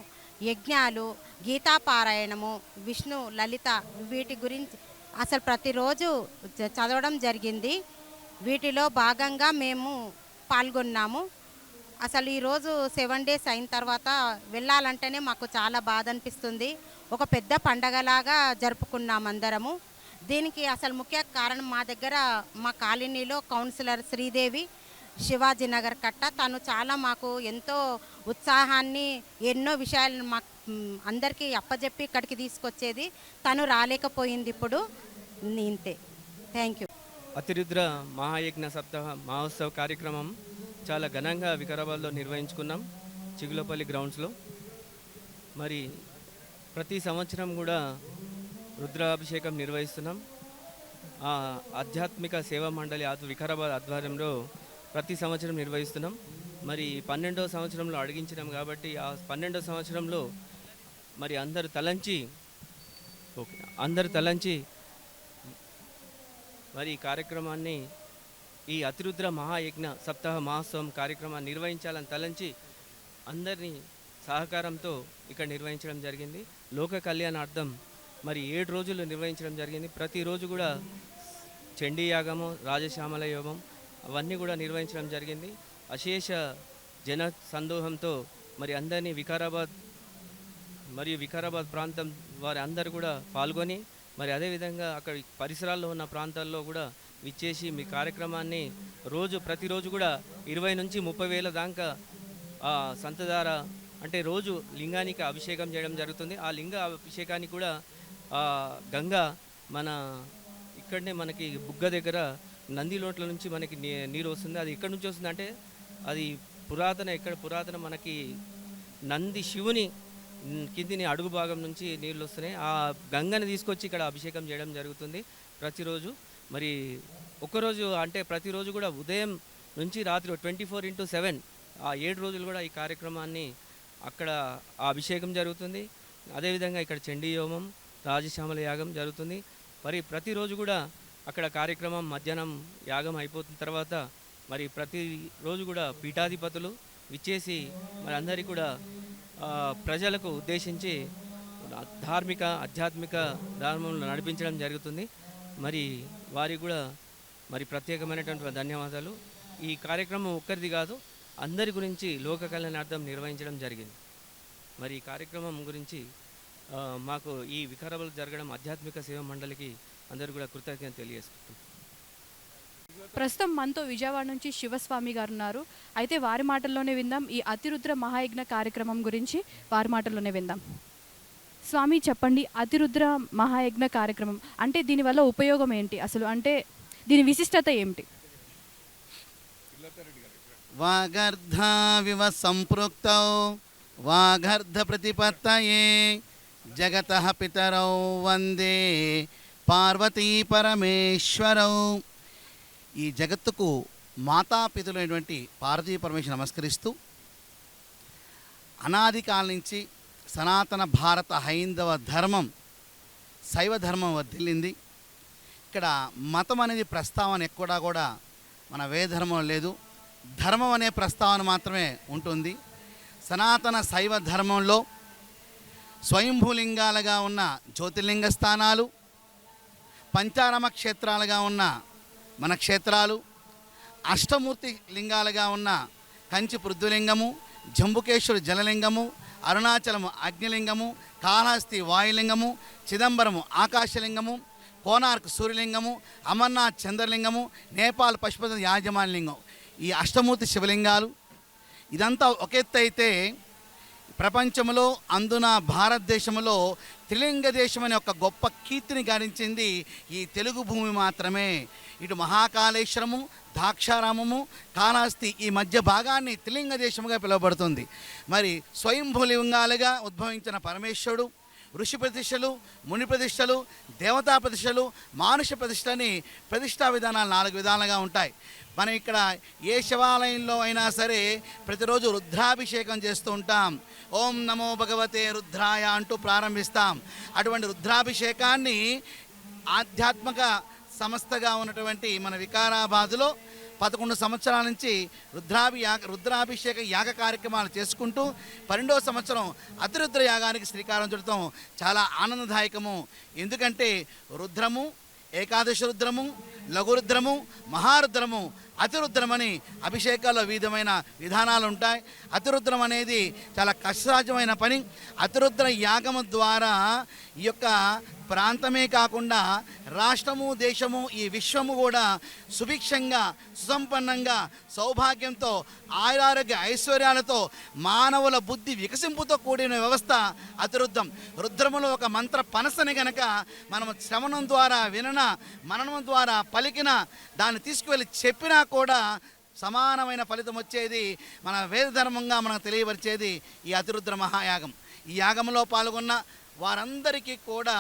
యజ్ఞాలు, గీతాపారాయణము, విష్ణు లలిత వీటి గురించి అసలు ప్రతిరోజు చదవడం జరిగింది. వీటిలో భాగంగా మేము పాల్గొన్నాము. అసలు ఈరోజు 7 days అయిన తర్వాత వెళ్ళాలంటేనే మాకు చాలా బాధ అనిపిస్తుంది. ఒక పెద్ద పండగలాగా జరుపుకున్నాం అందరము. దీనికి అసలు ముఖ్య కారణం మా దగ్గర మా కాలనీలో కౌన్సిలర్ శ్రీదేవి, శివాజీనగర్ కట్ట, తను చాలా మాకు ఎంతో ఉత్సాహాన్ని, ఎన్నో విషయాలను మాకు అందరికీ అప్పచెప్పి ఇక్కడికి తీసుకొచ్చేది. తను రాలేకపోయింది. ఇప్పుడు ఇంతే. Thank you. అతిరుద్ర మహాయజ్ఞ సప్తాహ మహోత్సవ కార్యక్రమం చాలా ఘనంగా వికారాబాద్లో నిర్వహించుకున్నాం, చిగులపల్లి గ్రౌండ్స్లో. మరి ప్రతి సంవత్సరం కూడా రుద్రాభిషేకం నిర్వహిస్తున్నాం. ఆధ్యాత్మిక సేవా మండలి వికారాబాద్ ఆధ్వర్యంలో ప్రతి సంవత్సరం నిర్వహిస్తున్నాం. మరి 12వ సంవత్సరంలో అడిగించినాం కాబట్టి ఆ 12వ సంవత్సరంలో మరి అందరు తలంచి మరి ఈ కార్యక్రమాన్ని, ఈ అతిరుద్ర మహాయజ్ఞ సప్తాహ మహోత్సవం కార్యక్రమాన్ని నిర్వహించాలని తలంచి అందరినీ సహకారంతో ఇక్కడ నిర్వహించడం జరిగింది. లోక కళ్యాణార్థం మరి 7 రోజులు నిర్వహించడం జరిగింది. ప్రతిరోజు కూడా చండీ యాగము, రాజశ్యామల యోగం అవన్నీ కూడా నిర్వహించడం జరిగింది. అశేష జన సందోహంతో మరి అందరినీ వికారాబాద్ ప్రాంతం వారి అందరూ కూడా పాల్గొని మరి అదేవిధంగా అక్కడ పరిసరాల్లో ఉన్న ప్రాంతాల్లో కూడా విచ్చేసి మీ కార్యక్రమాన్ని ప్రతిరోజు కూడా 20 నుంచి 30 వేల దాకా సంతధార అంటే రోజు లింగానికి అభిషేకం చేయడం జరుగుతుంది. ఆ లింగ అభిషేకానికి కూడా గంగా ఇక్కడనే మనకి బుగ్గ దగ్గర నందిలోట్ల నుంచి మనకి నీరు వస్తుంది. అది ఎక్కడి నుంచి వస్తుంది అంటే అది పురాతన మనకి నంది శివుని కిందిని అడుగు భాగం నుంచి నీళ్ళు వస్తున్నాయి. ఆ గంగని తీసుకొచ్చి ఇక్కడ అభిషేకం చేయడం జరుగుతుంది ప్రతిరోజు. మరి ఒక్కరోజు అంటే ప్రతిరోజు కూడా ఉదయం నుంచి రాత్రి 24/7 ఆ 7 రోజులు కూడా ఈ కార్యక్రమాన్ని అక్కడ ఆ అభిషేకం జరుగుతుంది. అదేవిధంగా ఇక్కడ చండీ హోమం, రాజశ్యామల యాగం జరుగుతుంది. మరి ప్రతిరోజు కూడా అక్కడ కార్యక్రమం మధ్యాహ్నం యాగం అయిపోతున్న తర్వాత మరి ప్రతిరోజు కూడా పీఠాధిపతులు విచ్చేసి మరి అందరికీ కూడా ప్రజలకు ఉద్దేశించి ధార్మిక ఆధ్యాత్మిక ధర్మంలో నడిపించడం జరుగుతుంది. మరి వారికి కూడా మరి ప్రత్యేకమైనటువంటి ధన్యవాదాలు. ఈ కార్యక్రమం ఒక్కరిది కాదు, అందరి గురించి లోక కళ్యాణార్థం నిర్వహించడం జరిగింది. మరి ఈ కార్యక్రమం గురించి మాకు ఈ వికారాబాద్ జరగడం ఆధ్యాత్మిక సేవా మండలికి అందరూ కూడా కృతజ్ఞత తెలియజేసుకుంటున్నాం. ప్రస్తుతం మనతో విజయవాడ నుంచి శివస్వామి గారు ఉన్నారు. అయితే వారి మాటల్లోనే విందాం ఈ అతిరుద్ర మహాయజ్ఞ కార్యక్రమం గురించి, వారి మాటల్లోనే విందాం. స్వామి చెప్పండి, అతిరుద్ర మహాయజ్ఞ కార్యక్రమం అంటే దీనివల్ల ఉపయోగం ఏంటి అసలు, అంటే దీని విశిష్టత ఏమిటి? వాగర్ధావివ సంపృక్తౌ వాగర్ధ ప్రతిపత్తయే జగతః పితరౌ వందే పార్వతీ పరమేశ్వరౌ. ఈ జగత్తుకు మాతాపితులైనటువంటి పార్వతీ పరమేశ్వరు నమస్కరిస్తూ అనాది కాలం నుంచి సనాతన భారత హైందవ ధర్మం శైవ ధర్మం వర్ధిల్లింది. ఇక్కడ మతం అనేది ప్రస్తావన ఎక్కడా కూడా మన వేదధర్మం లేదు, ధర్మం అనే ప్రస్తావన మాత్రమే ఉంటుంది. సనాతన శైవ ధర్మంలో స్వయంభూలింగాలుగా ఉన్న జ్యోతిర్లింగ స్థానాలు, పంచారామ క్షేత్రాలుగా ఉన్న మన క్షేత్రాలు, అష్టమూర్తి లింగాలుగా ఉన్న కంచి పృథ్వీలింగము, జంబుకేశ్వరు జలలింగము, అరుణాచలము అగ్నిలింగము, కాళహస్తి వాయులింగము, చిదంబరము ఆకాశలింగము, కోనార్క్ సూర్యలింగము, అమర్నాథ్ చంద్రలింగము, నేపాల్ పశుపతి యాజమాన్యలింగం, ఈ అష్టమూర్తి శివలింగాలు. ఇదంతా ఒక ఎత్తు అయితే ప్రపంచంలో అందున భారతదేశంలో త్రిలింగ దేశం అనే ఒక గొప్ప కీర్తిని గడించింది ఈ తెలుగు భూమి మాత్రమే. ఇటు మహాకాళేశ్వరము, ద్రాక్షారామము, కాళహస్తి ఈ మధ్య భాగాన్ని త్రిలింగ దేశముగా పిలువబడుతుంది. మరి స్వయంభూలింగాలుగా ఉద్భవించిన పరమేశ్వరుడు ఋషి ప్రతిష్టలు, ముని ప్రతిష్టలు, దేవతా ప్రతిష్టలు, మానుష ప్రతిష్టని ప్రతిష్టా విధానాలు 4 విధాలుగా ఉంటాయి. మనం ఇక్కడ ఏ శివాలయంలో అయినా సరే ప్రతిరోజు రుద్రాభిషేకం చేస్తూ ఉంటాం. ఓం నమో భగవతే రుద్రాయ అంటూ ప్రారంభిస్తాం. అటువంటి రుద్రాభిషేకాన్ని ఆధ్యాత్మిక సంస్థగా ఉన్నటువంటి మన వికారాబాదులో 11 సంవత్సరాల నుంచి రుద్రాభిషేక యాగ కార్యక్రమాలు చేసుకుంటూ 12వ సంవత్సరం అతిరుద్ర యాగానికి శ్రీకారం చుడతాం. చాలా ఆనందదాయకము. ఎందుకంటే రుద్రము, ఏకాదశ రుద్రము, లఘురుద్రము, మహారుద్రము, అతిరుద్రమని అభిషేకాల్లో వివిధమైన విధానాలు ఉంటాయి. అతిరుద్రం అనేది చాలా కష్టసాధ్యమైన పని. అతిరుద్ర యాగము ద్వారా ఈ యొక్క ప్రాంతమే కాకుండా రాష్ట్రము, దేశము, ఈ విశ్వము కూడా సుభిక్షంగా, సుసంపన్నంగా, సౌభాగ్యంతో, ఆయురారోగ్య ఐశ్వర్యాలతో, మానవుల బుద్ధి వికసింపుతో కూడిన వ్యవస్థ అతిరుద్రం. రుద్రములో ఒక మంత్ర పనసని గనక మనం శ్రవణం ద్వారా వినన, మననం ద్వారా పలికిన, దాన్ని తీసుకువెళ్ళి చెప్పినా కూడా సమానమైన ఫలితం వచ్చేది మన వేద ధర్మంగా మనకు తెలియపరిచేది ఈ అతిరుద్ర మహాయాగం. ఈ యాగంలో పాల్గొన్న వారందరికీ కూడా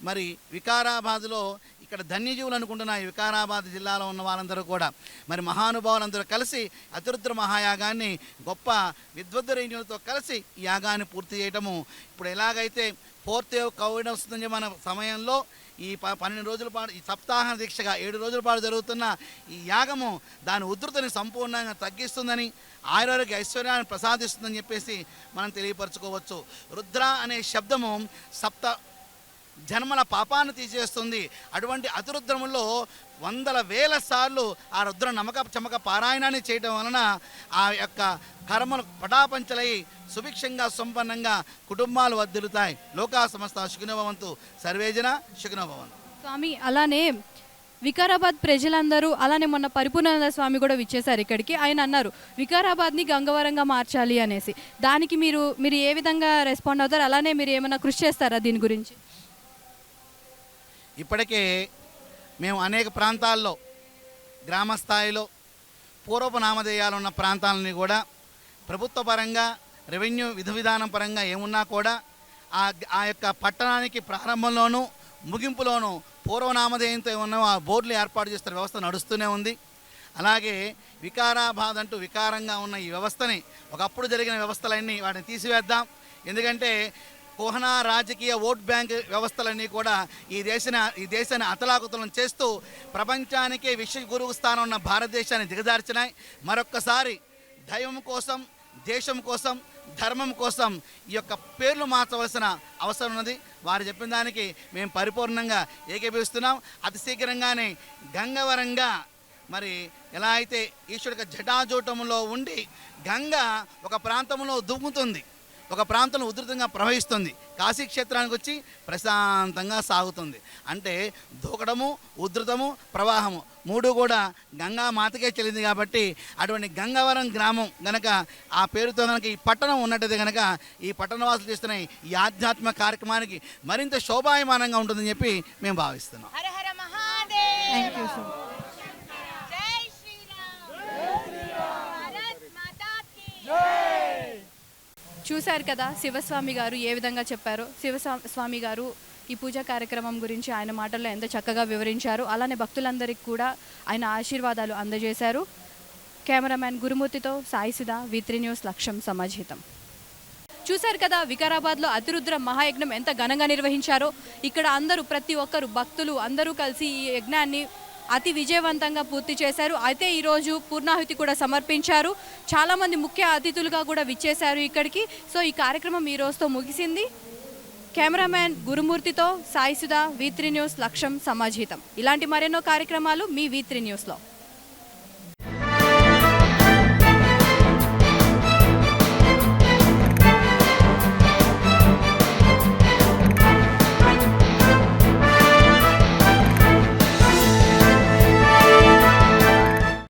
మరి వికారాబాద్లో ఇక్కడ ధన్యజీవులు అనుకుంటున్న ఈ వికారాబాద్ జిల్లాలో ఉన్న వారందరూ కూడా మరి మహానుభావులందరూ కలిసి అతిరుద్ర మహాయాగాన్ని గొప్ప విద్వద్వరేణ్యులతో కలిసి ఈ యాగాన్ని పూర్తి చేయటము. ఇప్పుడు ఎలాగైతే 4th కోవిడ్ వస్తుంది మన సమయంలో ఈ 12 రోజుల పాటు ఈ సప్తాహ దీక్షగా 7 రోజుల పాటు జరుగుతున్న ఈ యాగము దాని ఉధృతిని సంపూర్ణంగా తగ్గిస్తుందని, ఆయురారోగ్య ఐశ్వర్యాన్ని ప్రసాదిస్తుందని చెప్పేసి మనం తెలియపరచుకోవచ్చు. రుద్ర అనే శబ్దము సప్త జన్మల పాపాన్ని తీసేస్తుంది. అటువంటి అతిరుద్రములో 100,000 సార్లు ఆ రుద్ర నమక చమక పారాయణాన్ని చేయడం వలన ఆ యొక్క కర్మలు పటాపంచలై సుభిక్షంగా సంపన్నంగా కుటుంబాలు వర్ధిల్లుతాయి. లోకా సమస్త సుఖినోభవంతు, సర్వేజన సుఖినోభవంతు. స్వామి అలానే వికారాబాద్ ప్రజలందరూ, అలానే మొన్న పరిపూర్ణానంద స్వామి కూడా విచ్చేశారు ఇక్కడికి. ఆయన అన్నారు వికారాబాద్ని గంగవరంగా మార్చాలి అనేసి. దానికి మీరు ఏ విధంగా రెస్పాండ్ అవుతారు? అలానే మీరు ఏమైనా కృషి చేస్తారా దీని గురించి? ఇప్పటికే మేము అనేక ప్రాంతాల్లో గ్రామ స్థాయిలో పూర్వపు నామధేయాలు ఉన్న ప్రాంతాలని కూడా ప్రభుత్వ పరంగా, రెవెన్యూ విధానం పరంగా ఏమున్నా కూడా ఆ యొక్క పట్టణానికి ప్రారంభంలోనూ ముగింపులోనూ పూర్వనామధేయంతో ఉన్న ఆ బోర్డులు ఏర్పాటు చేస్తున్న వ్యవస్థ నడుస్తూనే ఉంది. అలాగే వికారాబాద్ అంటూ వికారంగా ఉన్న ఈ వ్యవస్థని, ఒకప్పుడు జరిగిన వ్యవస్థలన్నీ వాటిని తీసివేద్దాం. ఎందుకంటే కోహనా రాజకీయ ఓట్ బ్యాంక్ వ్యవస్థలన్నీ కూడా ఈ దేశాన్ని అతలాకుతలం చేస్తూ ప్రపంచానికే విశ్వ గురువు స్థానం ఉన్న భారతదేశాన్ని దిగజార్చినాయి. మరొక్కసారి దైవం కోసం, దేశం కోసం, ధర్మం కోసం ఈ యొక్క పేర్లు మార్చవలసిన అవసరం ఉన్నది. వారు చెప్పిన దానికి మేము పరిపూర్ణంగా ఏకీభవిస్తున్నాం. అతి శీఘ్రంగానే గంగవరంగా మరి ఎలా అయితే ఈశ్వరుడికి జటాజూటంలో ఉండి గంగ ఒక ప్రాంతంలో దుమ్ముతుంది, ఒక ప్రాంతంలో ఉధృతంగా ప్రవహిస్తుంది, కాశీ క్షేత్రానికి వచ్చి ప్రశాంతంగా సాగుతుంది. అంటే దూకడము, ఉధృతము, ప్రవాహము మూడు కూడా గంగా మాతకే చెల్లింది. కాబట్టి అటువంటి గంగవరం గ్రామం గనక ఆ పేరుతో కనుక ఈ పట్టణం ఉన్నట్టయితే కనుక ఈ పట్టణవాసులు చేస్తున్న ఈ ఆధ్యాత్మిక కార్యక్రమానికి మరింత శోభాయమానంగా ఉంటుందని చెప్పి మేము భావిస్తున్నాం. Thank you sir. చూశారు కదా శివస్వామి గారు ఏ విధంగా చెప్పారో. శివస్వామి గారు ఈ పూజా కార్యక్రమం గురించి ఆయన మాటల్లో ఎంత చక్కగా వివరించారు. అలానే భక్తులందరికీ కూడా ఆయన ఆశీర్వాదాలు అందజేశారు. కెమెరామ్యాన్ గురుమూర్తితో సాయిసుధా, V3 న్యూస్, లక్ష్యం సమాజహితం. చూశారు కదా వికారాబాద్లో అతిరుద్ర మహాయజ్ఞం ఎంత ఘనంగా నిర్వహించారో. ఇక్కడ అందరూ, ప్రతి ఒక్కరు భక్తులు అందరూ కలిసి ఈ యజ్ఞాన్ని అతి విజయవంతంగా పూర్తి చేశారు. అయితే ఈరోజు పూర్ణాహుతి కూడా సమర్పించారు. చాలామంది ముఖ్య అతిథులుగా కూడా విచ్చేశారు ఇక్కడికి. సో ఈ కార్యక్రమం ఈ రోజుతో ముగిసింది. కెమెరామ్యాన్ గురుమూర్తితో సాయిసుధా, V3 న్యూస్, లక్ష్యం సమాజహితం. ఇలాంటి మరెన్నో కార్యక్రమాలు మీ V3 న్యూస్లో.